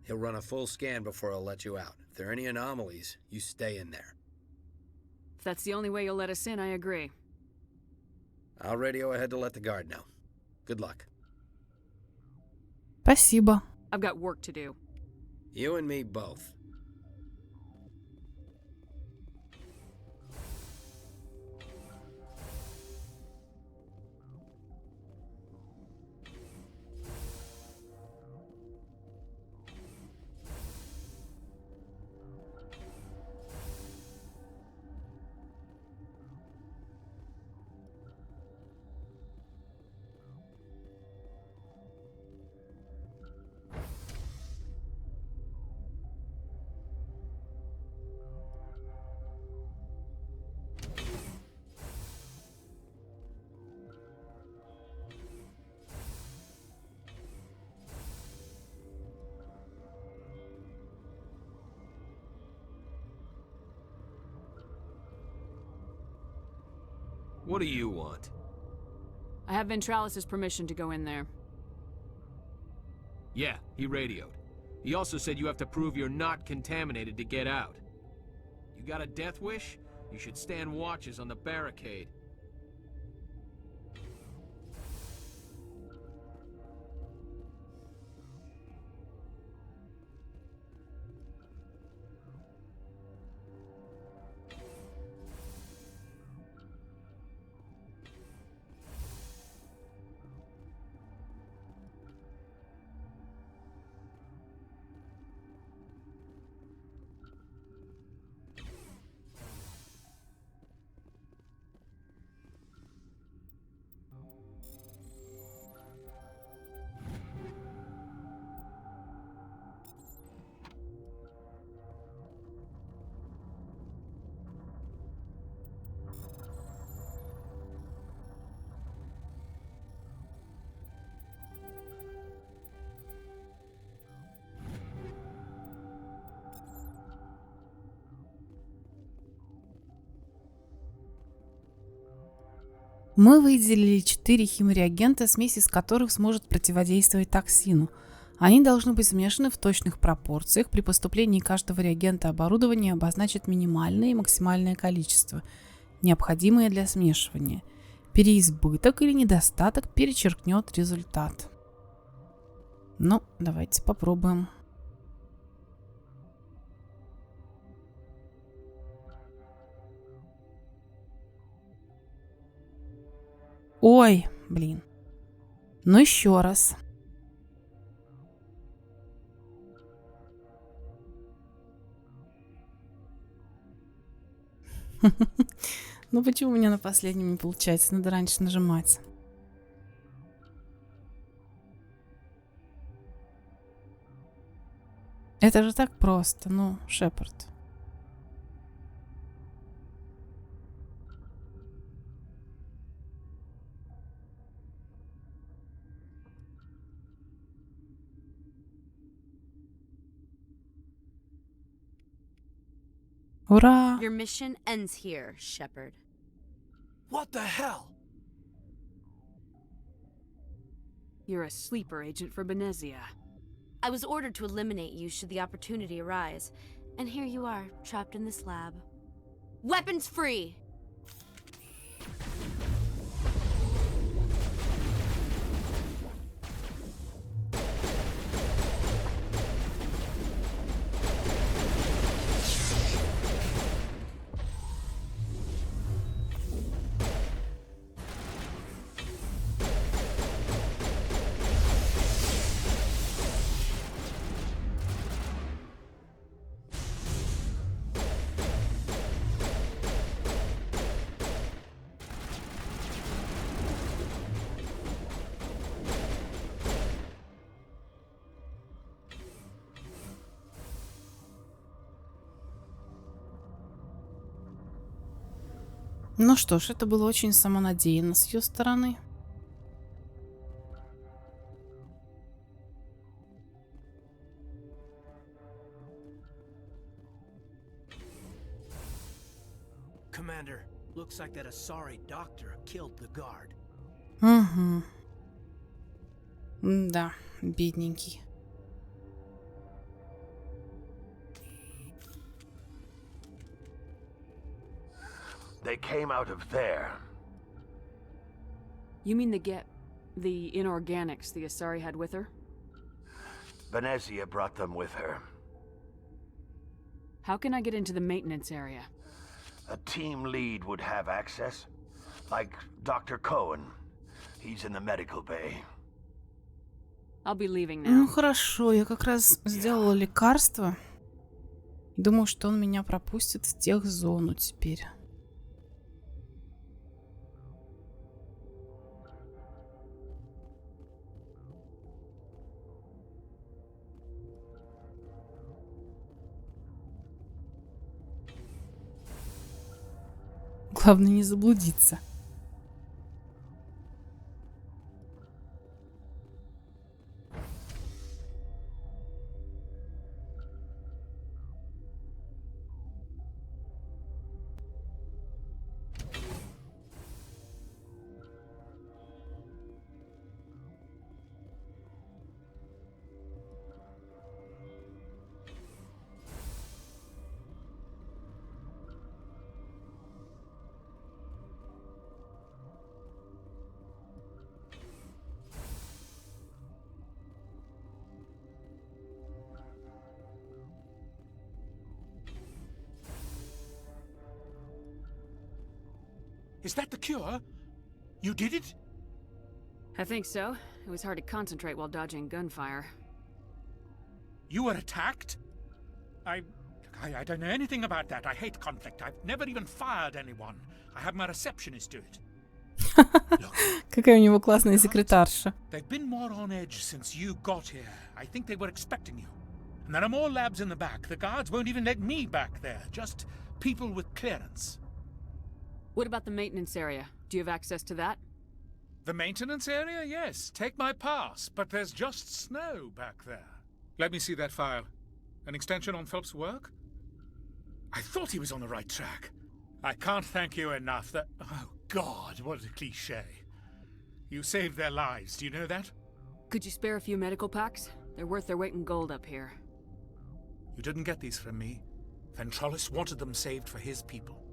He'll run a full scan before he'll let you out. If there are any anomalies, you stay in there. If that's the only way you'll let us in, I agree. I'll radio ahead to let the guard know. Good luck. Спасибо. I've got work to do. You and me both. What do you want? I have Ventralis' permission to go in there. Yeah, he radioed. He also said you have to prove you're not contaminated to get out. You got a death wish? You should stand watches on the barricade. Мы выделили 4 химреагента, смесь из которых сможет противодействовать токсину. Они должны быть смешаны в точных пропорциях. При поступлении каждого реагента оборудование обозначит минимальное и максимальное количество, необходимое для смешивания. Переизбыток или недостаток перечеркнет результат. Ну, давайте попробуем. Ой, блин. Ну еще раз. Ну почему у меня на последнем не получается? Надо раньше нажимать. Это же так просто, ну, Шепард. Ура! Your mission ends here, Shepard. What the hell? You're a sleeper agent for Beniziae. I was ordered to eliminate you should the opportunity arise, and here you are, trapped in this lab. Weapons free! Ну что ж, это было очень самонадеянно с ее стороны. Commander, looks like that Asari doctor killed the guard. Угу. Да, бедненький. They came out of there. You mean the inorganics the Asari had with her? Benzia brought them with her. How can I get into the maintenance area? A team lead would have access. Like Dr. Cohen. He's in the medical bay. I'll be leaving now. Ну хорошо, я как раз сделала лекарство. Думаю, что он меня пропустит в техзону теперь. Главное не заблудиться. Is that the cure? You did it? I think so. It was hard to concentrate while dodging gunfire. You were attacked? I don't know anything about that. I hate conflict. I've never even fired anyone. I have my receptionist do it. Какая у него классная секретарша. They've been more on edge since you got here. I think they were expecting you. And there are more labs in the back. The guards won't even let me back there. Just people with clearance. What about the maintenance area? Do you have access to that? The maintenance area? Yes. Take my pass. But there's just snow back there. Let me see that file. An extension on Phelps' work? I thought he was on the right track. I can't thank you enough. Oh, God, what a cliché. You saved their lives, do you know that? Could you spare a few medical packs? They're worth their weight in gold up here. You didn't get these from me. Ventrollis wanted them saved for his people.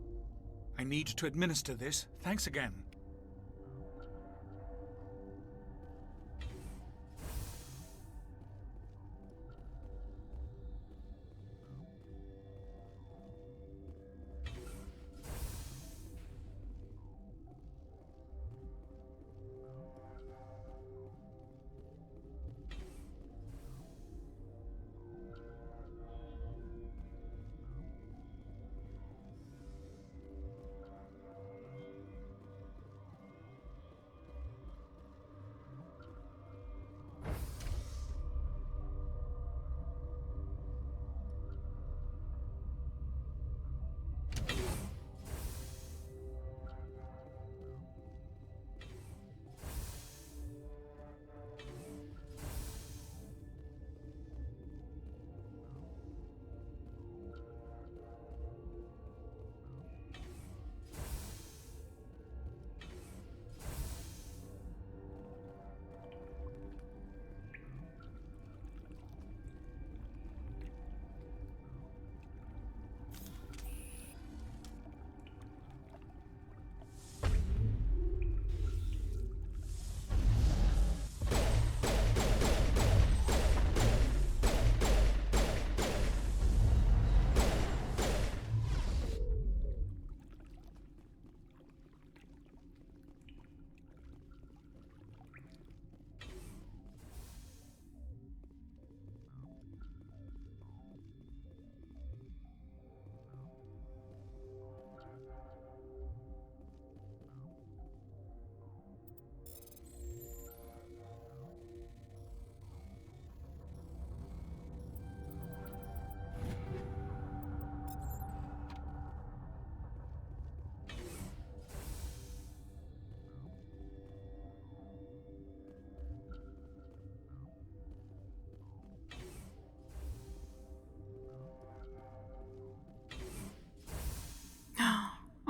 I need to administer this. Thanks again.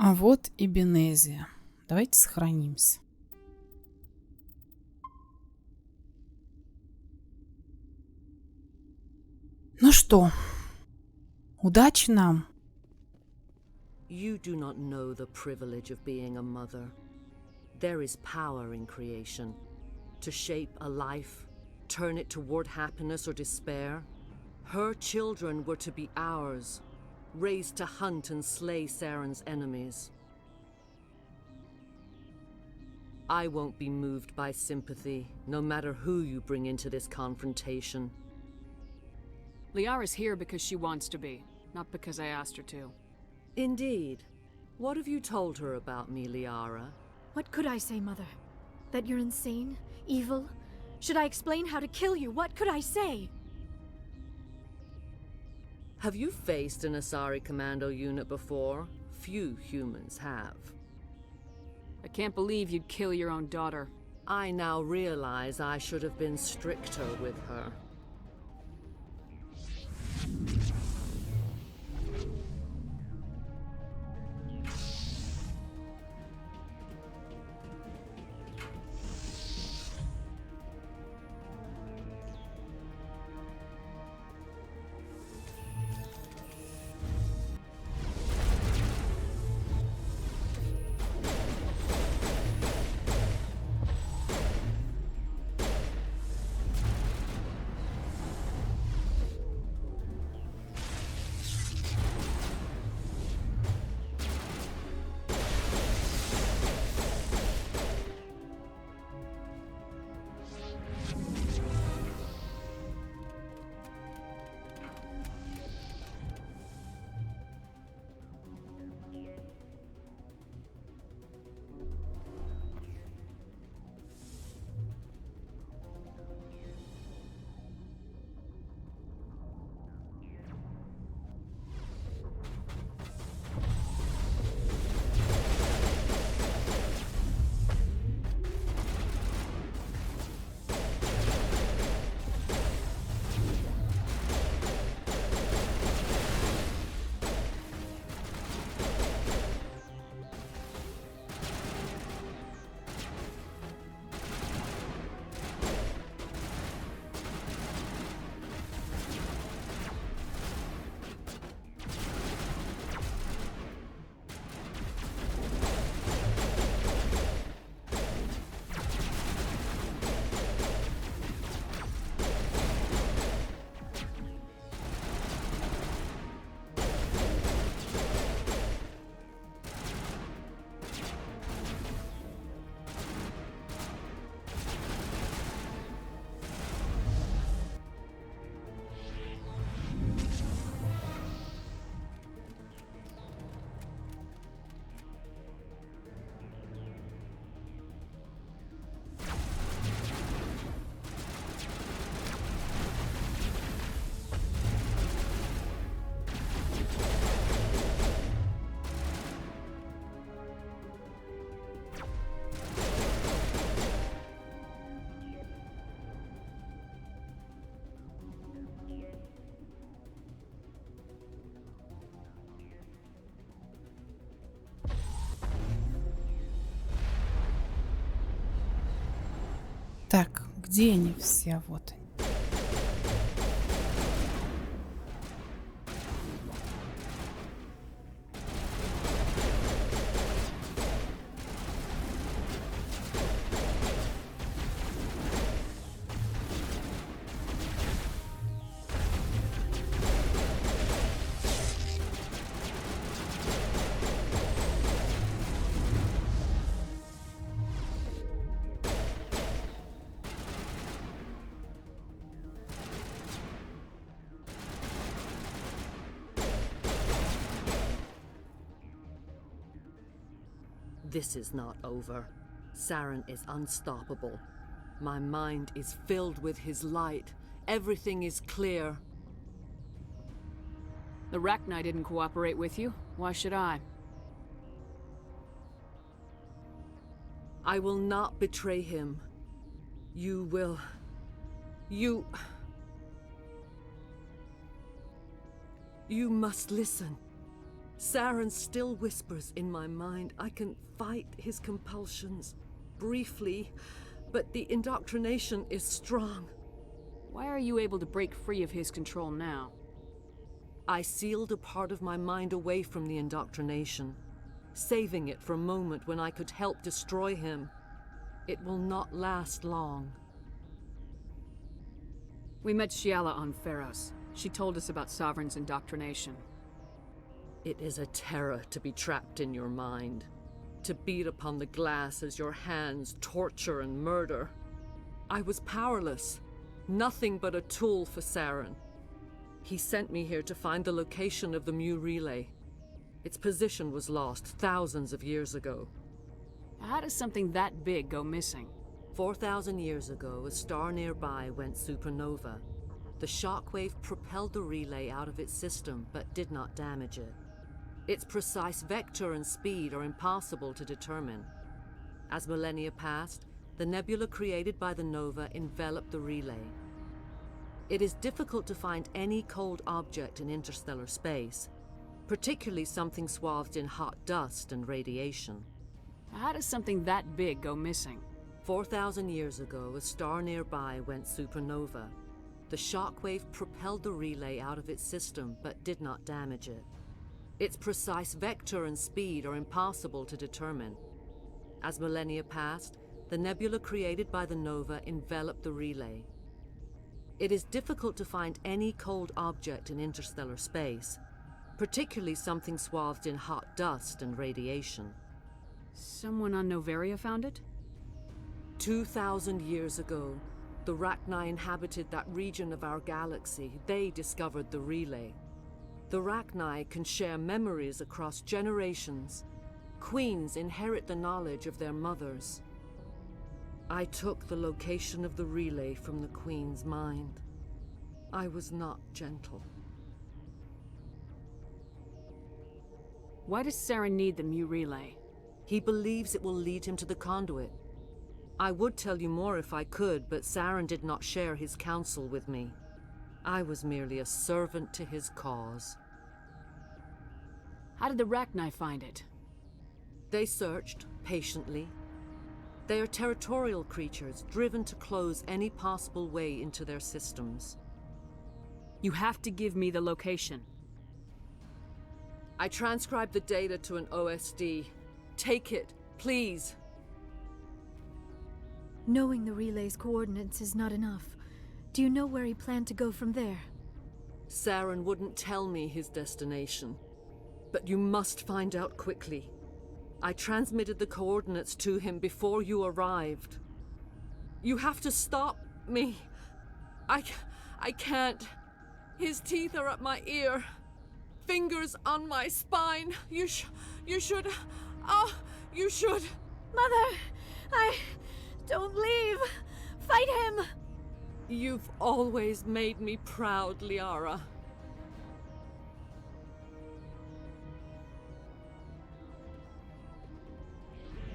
А вот и Бенезия. Давайте сохранимся. Ну что, удачи нам. You do not know the privilege of being a mother. There is power in creation. To shape a life, turn it toward happiness or despair. Her children were to be ours, raised to hunt and slay Saren's enemies. I won't be moved by sympathy, no matter who you bring into this confrontation. Liara's here because she wants to be, not because I asked her to. Indeed. What have you told her about me, Liara? What could I say, Mother? That you're insane? Evil? Should I explain how to kill you? What could I say? Have you faced an Asari commando unit before? Few humans have. I can't believe you'd kill your own daughter. I now realize I should have been stricter with her. Так, где они все? Вот они. This is not over. Saren is unstoppable. My mind is filled with his light. Everything is clear. The Rachni didn't cooperate with you. Why should I? I will not betray him. You will... You must listen. Saren still whispers in my mind. I can fight his compulsions, briefly, but the indoctrination is strong. Why are you able to break free of his control now? I sealed a part of my mind away from the indoctrination, saving it for a moment when I could help destroy him. It will not last long. We met Shiala on Pharos. She told us about Sovereign's indoctrination. It is a terror to be trapped in your mind, to beat upon the glass as your hands torture and murder. I was powerless, nothing but a tool for Saren. He sent me here to find the location of the Mu relay. Its position was lost thousands of years ago. How does something that big go missing? 4,000 years ago, a star nearby went supernova. The shockwave propelled the relay out of its system, but did not damage it. Its precise vector and speed are impossible to determine. As millennia passed, the nebula created by the nova enveloped the relay. It is difficult to find any cold object in interstellar space, particularly something swathed in hot dust and radiation. How does something that big go missing? 4,000 years ago, a star nearby went supernova. The shockwave propelled the relay out of its system, but did not damage it. Its precise vector and speed are impossible to determine. As millennia passed, the nebula created by the nova enveloped the relay. It is difficult to find any cold object in interstellar space, particularly something swathed in hot dust and radiation. Someone on Noveria found it? 2,000 years ago, the Rachni inhabited that region of our galaxy. They discovered the relay. The Rachni can share memories across generations. Queens inherit the knowledge of their mothers. I took the location of the relay from the Queen's mind. I was not gentle. Why does Saren need the Mu relay? He believes it will lead him to the conduit. I would tell you more if I could, but Saren did not share his counsel with me. I was merely a servant to his cause. How did the Rachni find it? They searched, patiently. They are territorial creatures, driven to close any possible way into their systems. You have to give me the location. I transcribed the data to an OSD. Take it, please. Knowing the relay's coordinates is not enough. Do you know where he planned to go from there? Saren wouldn't tell me his destination. But you must find out quickly. I transmitted the coordinates to him before you arrived. You have to stop me. I can't. His teeth are at my ear. Fingers on my spine. You should... Oh, you should... Mother, don't leave. Fight him. You've always made me proud, Liara.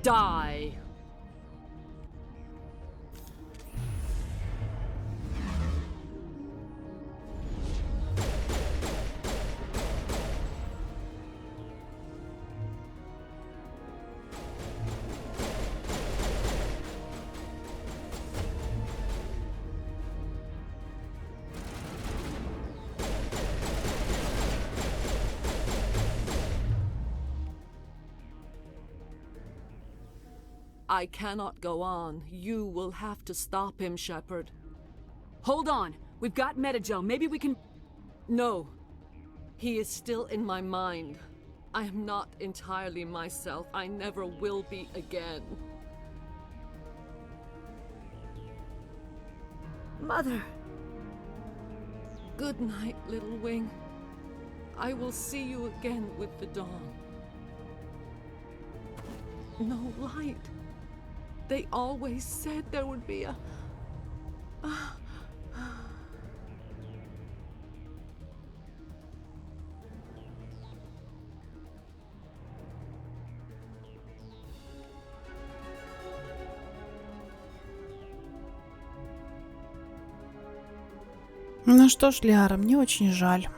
Die. I cannot go on. You will have to stop him, Shepard. Hold on. We've got Metagel. Maybe we can... No. He is still in my mind. I am not entirely myself. I never will be again. Mother! Good night, little wing. I will see you again with the dawn. No light. They always said there would be a... Ну что ж, Лиара, мне очень жаль.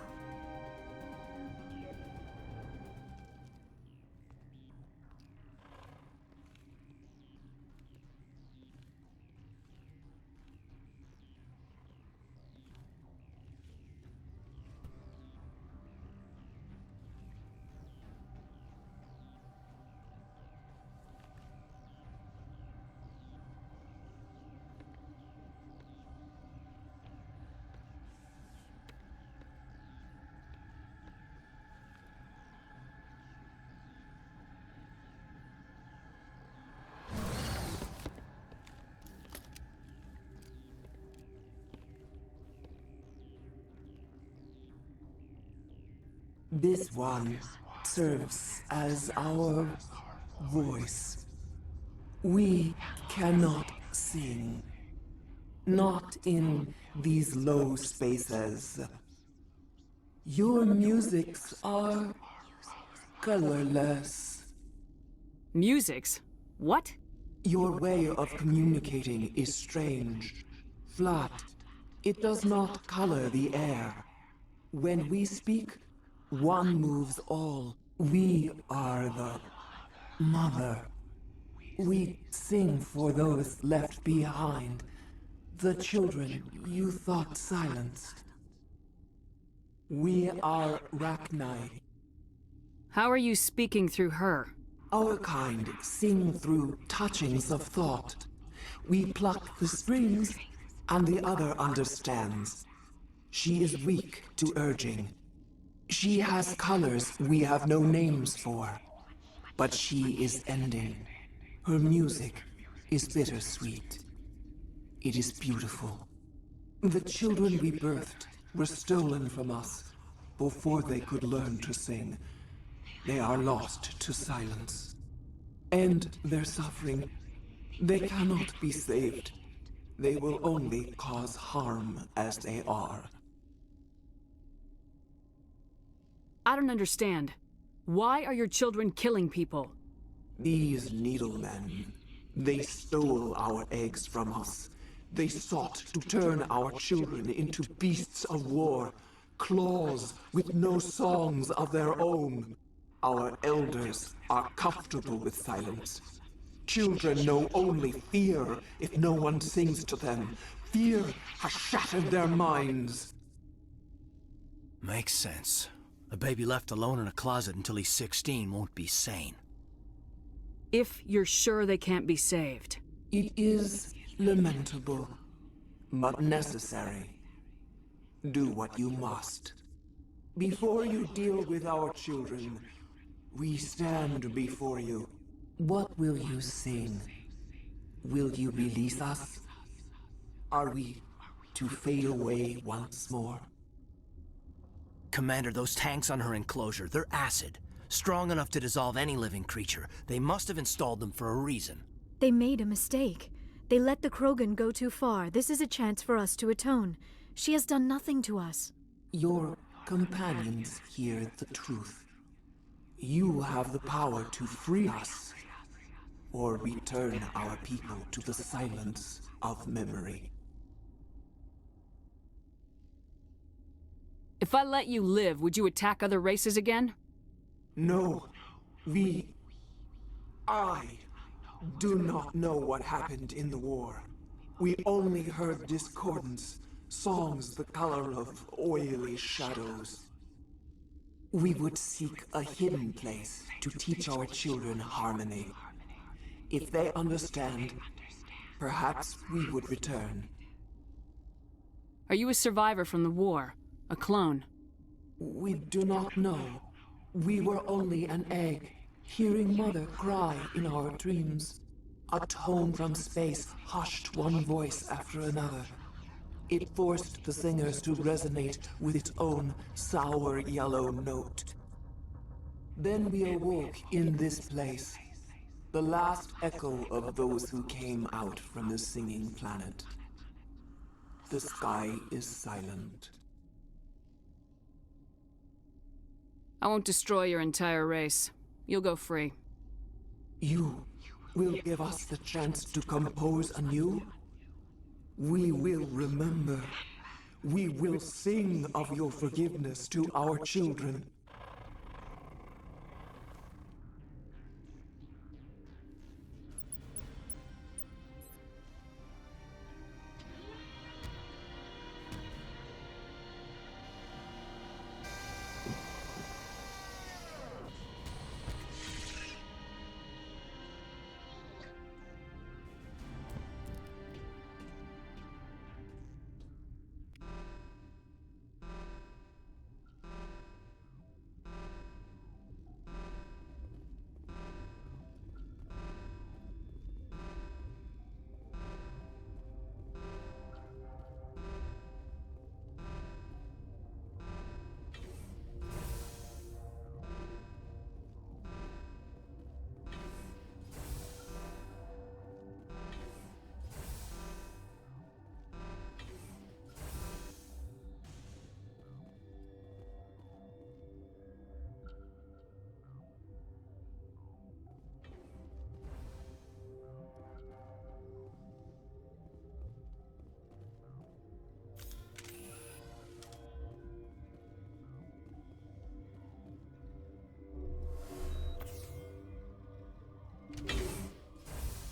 This one serves as our voice. We cannot sing. Not in these low spaces. Your musics are colorless. Musics? What? Your way of communicating is strange. Flat. It does not color the air. When we speak, one moves all. We are the mother. We sing for those left behind. The children you thought silenced. We are Rachni. How are you speaking through her? Our kind sing through touchings of thought. We pluck the strings, and the other understands. She is weak to urging. She has colors we have no names for. But she is ending. Her music is bittersweet. It is beautiful. The children we birthed were stolen from us before they could learn to sing. They are lost to silence. And their suffering, they cannot be saved. They will only cause harm as they are. I don't understand. Why are your children killing people? These needlemen, they stole our eggs from us. They sought to turn our children into beasts of war, claws with no songs of their own. Our elders are comfortable with silence. Children know only fear if no one sings to them. Fear has shattered their minds. Makes sense. A baby left alone in a closet until he's 16 won't be sane. If you're sure they can't be saved. It is lamentable, but necessary. Do what you must. Before you deal with our children, we stand before you. What will you sing? Will you release us? Are we to fade away once more? Commander, those tanks on her enclosure, they're acid. Strong enough to dissolve any living creature. They must have installed them for a reason. They made a mistake. They let the Krogan go too far. This is a chance for us to atone. She has done nothing to us. Your companions hear the truth. You have the power to free us, or return our people to the silence of memory. If I let you live, would you attack other races again? No. I do not know what happened in the war. We only heard discordance, songs the color of oily shadows. We would seek a hidden place to teach our children harmony. If they understand, perhaps we would return. Are you a survivor from the war? A clone? We do not know. We were only an egg, hearing Mother cry in our dreams. A tone from space hushed one voice after another. It forced the singers to resonate with its own sour yellow note. Then we awoke in this place, the last echo of those who came out from the singing planet. The sky is silent. I won't destroy your entire race. You'll go free. You will give us the chance to compose anew? We will remember. We will sing of your forgiveness to our children.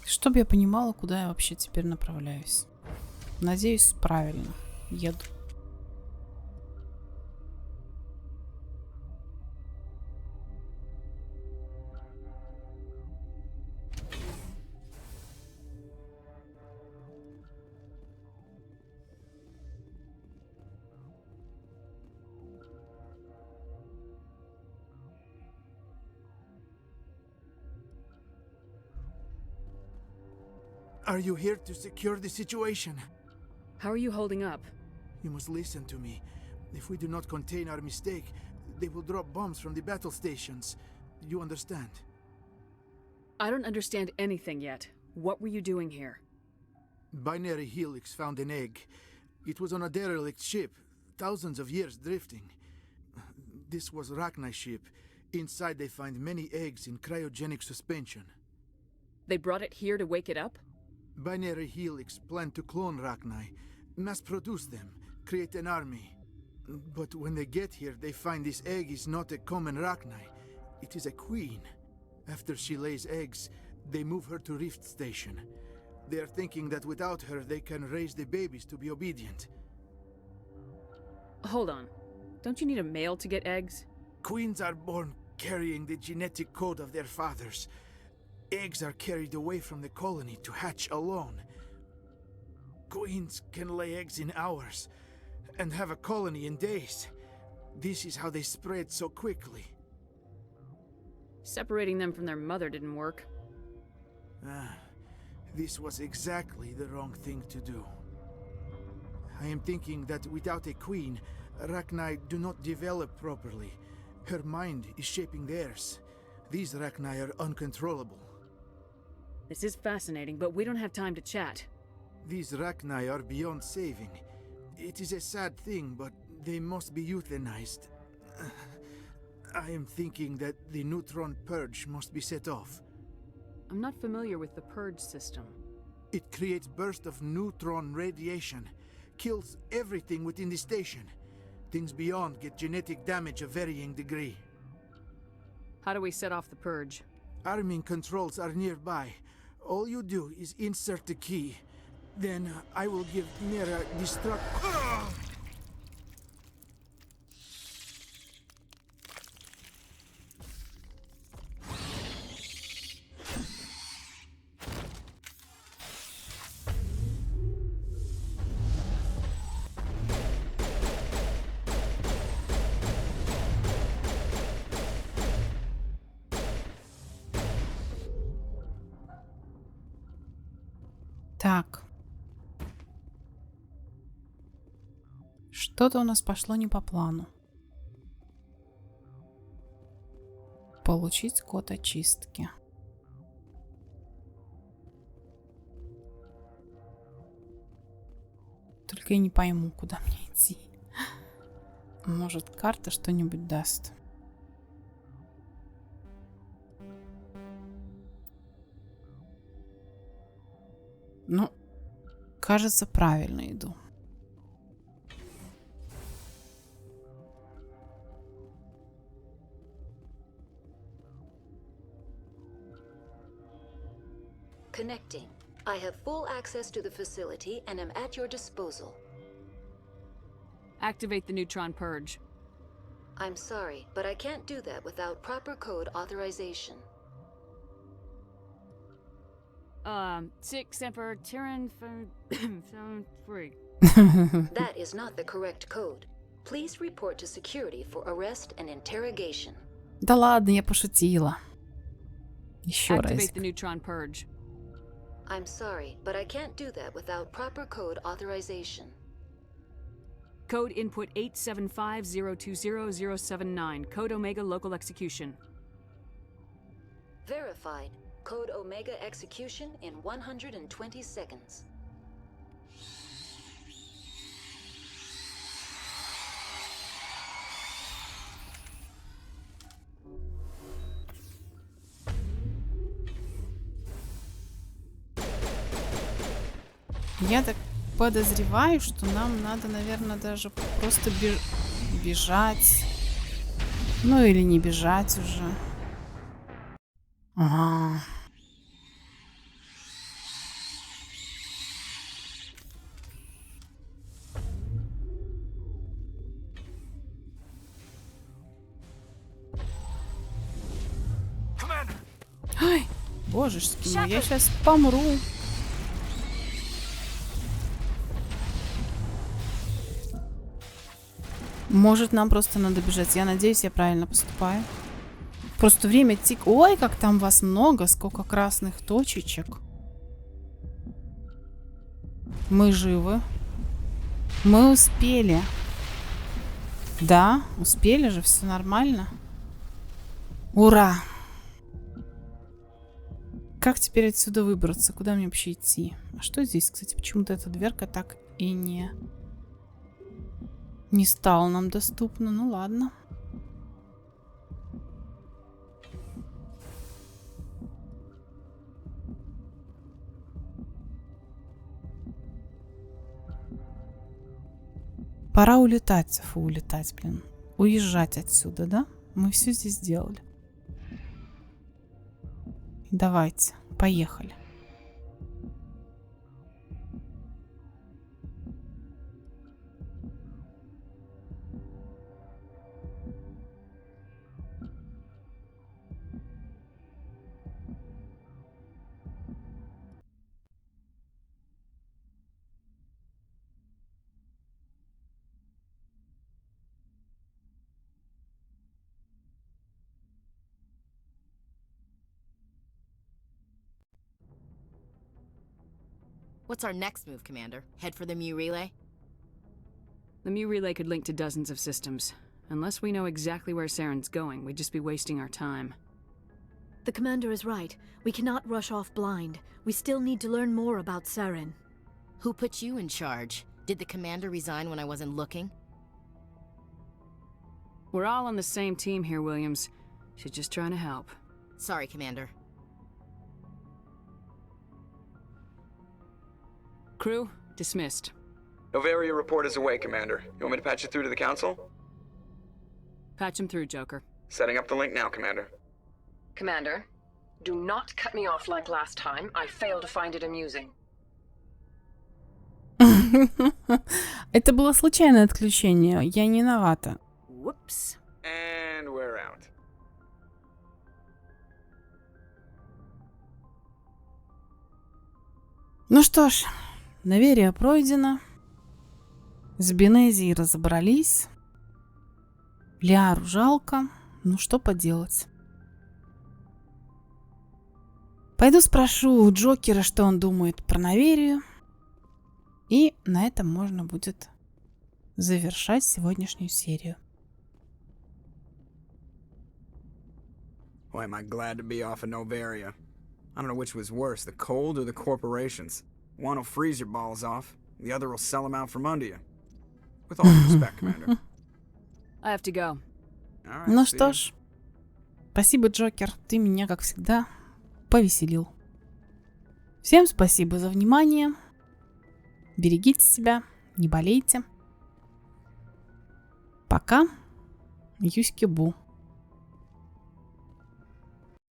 Чтобы я понимала, куда я вообще теперь направляюсь. Надеюсь, правильно еду. Are you here to secure the situation? How are you holding up? You must listen to me. If we do not contain our mistake, they will drop bombs from the battle stations. You understand? I don't understand anything yet. What were you doing here? Binary Helix found an egg. It was on a derelict ship, thousands of years drifting. This was Rachni's ship. Inside they find many eggs in cryogenic suspension. They brought it here to wake it up? Binary Helix planned to clone Rachni, mass-produce them, create an army. But when they get here, they find this egg is not a common Rachni. It is a queen. After she lays eggs, they move her to Rift Station. They are thinking that without her, they can raise the babies to be obedient. Hold on. Don't you need a male to get eggs? Queens are born carrying the genetic code of their fathers. Eggs are carried away from the colony to hatch alone. Queens can lay eggs in hours and have a colony in days. This is how they spread so quickly. Separating them from their mother didn't work. This was exactly the wrong thing to do. I am thinking that without a queen, Rachni do not develop properly. Her mind is shaping theirs. These Rachni are uncontrollable. This is fascinating, but we don't have time to chat. These Rachni are beyond saving. It is a sad thing, but they must be euthanized. I am thinking that the neutron purge must be set off. I'm not familiar with the purge system. It creates bursts of neutron radiation, kills everything within the station. Things beyond get genetic damage of varying degree. How do we set off the purge? Arming controls are nearby. All you do is insert the key. Then I will give Mira destruct. Так. Что-то у нас пошло не по плану. Получить код очистки. Только я не пойму, куда мне идти. Может, карта что-нибудь даст. Ну, кажется, правильно иду. Connecting. I have full access to the facility and am at your disposal. Activate the neutron purge. I'm sorry, but I can't do that without proper code authorization. Sic semper tyrann free. That is not the correct code. Please report to security for arrest and interrogation. Да ладно, я пошутила. Еще раз. Activate the neutron purge. I'm sorry, but I can't do that without proper code authorization. Code input 875020079. Code Omega local execution. Verified. Code Omega execution in 120 seconds. Я так подозреваю, что нам надо, наверное, даже просто бежать. Ну или не бежать уже. Ага. Ай, божечки мой, я сейчас помру. Может, нам просто надо бежать. Я надеюсь, я правильно поступаю. Просто время тик... Ой, как там вас много, сколько красных точечек. Мы живы. Мы успели. Да, успели же, все нормально. Ура! Как теперь отсюда выбраться? Куда мне вообще идти? А что здесь, кстати? Почему-то эта дверка так и не стала нам доступна. Ну ладно. Пора улетать. Фу, улетать, блин. Уезжать отсюда, да? Мы все здесь сделали. Давайте, поехали. What's our next move, Commander? Head for the Mu relay? The Mu relay could link to dozens of systems. Unless we know exactly where Saren's going, we'd just be wasting our time. The Commander is right. We cannot rush off blind. We still need to learn more about Saren. Who put you in charge? Did the Commander resign when I wasn't looking? We're all on the same team here, Williams. She's just trying to help. Sorry, Commander. Crew, dismissed. Novaria report is away, Commander. You want me to patch you through to the Council? Patch him through, Joker. Setting up the link now, Commander. Commander, do not cut me off like last time. I fail to find it amusing. Это было случайное отключение. Я не виновата. Whoops. And we're out. Ну что ж, Novaria пройдено. С Бенезией разобрались. Лиару жалко. Ну что поделать. Пойду спрошу у Джокера, что он думает про Наверию. И на этом можно будет завершать сегодняшнюю серию. Boy, am I glad to be off of Novaria. I don't know which was worse, the cold or the corporations. One will freeze your balls off, the other will sell them out from under you. With all due respect, Commander. I have to go. Ну что ж, спасибо, Джокер, ты меня, как всегда, повеселил. Всем спасибо за внимание. Берегите себя, не болейте. Пока. Юськи-бу.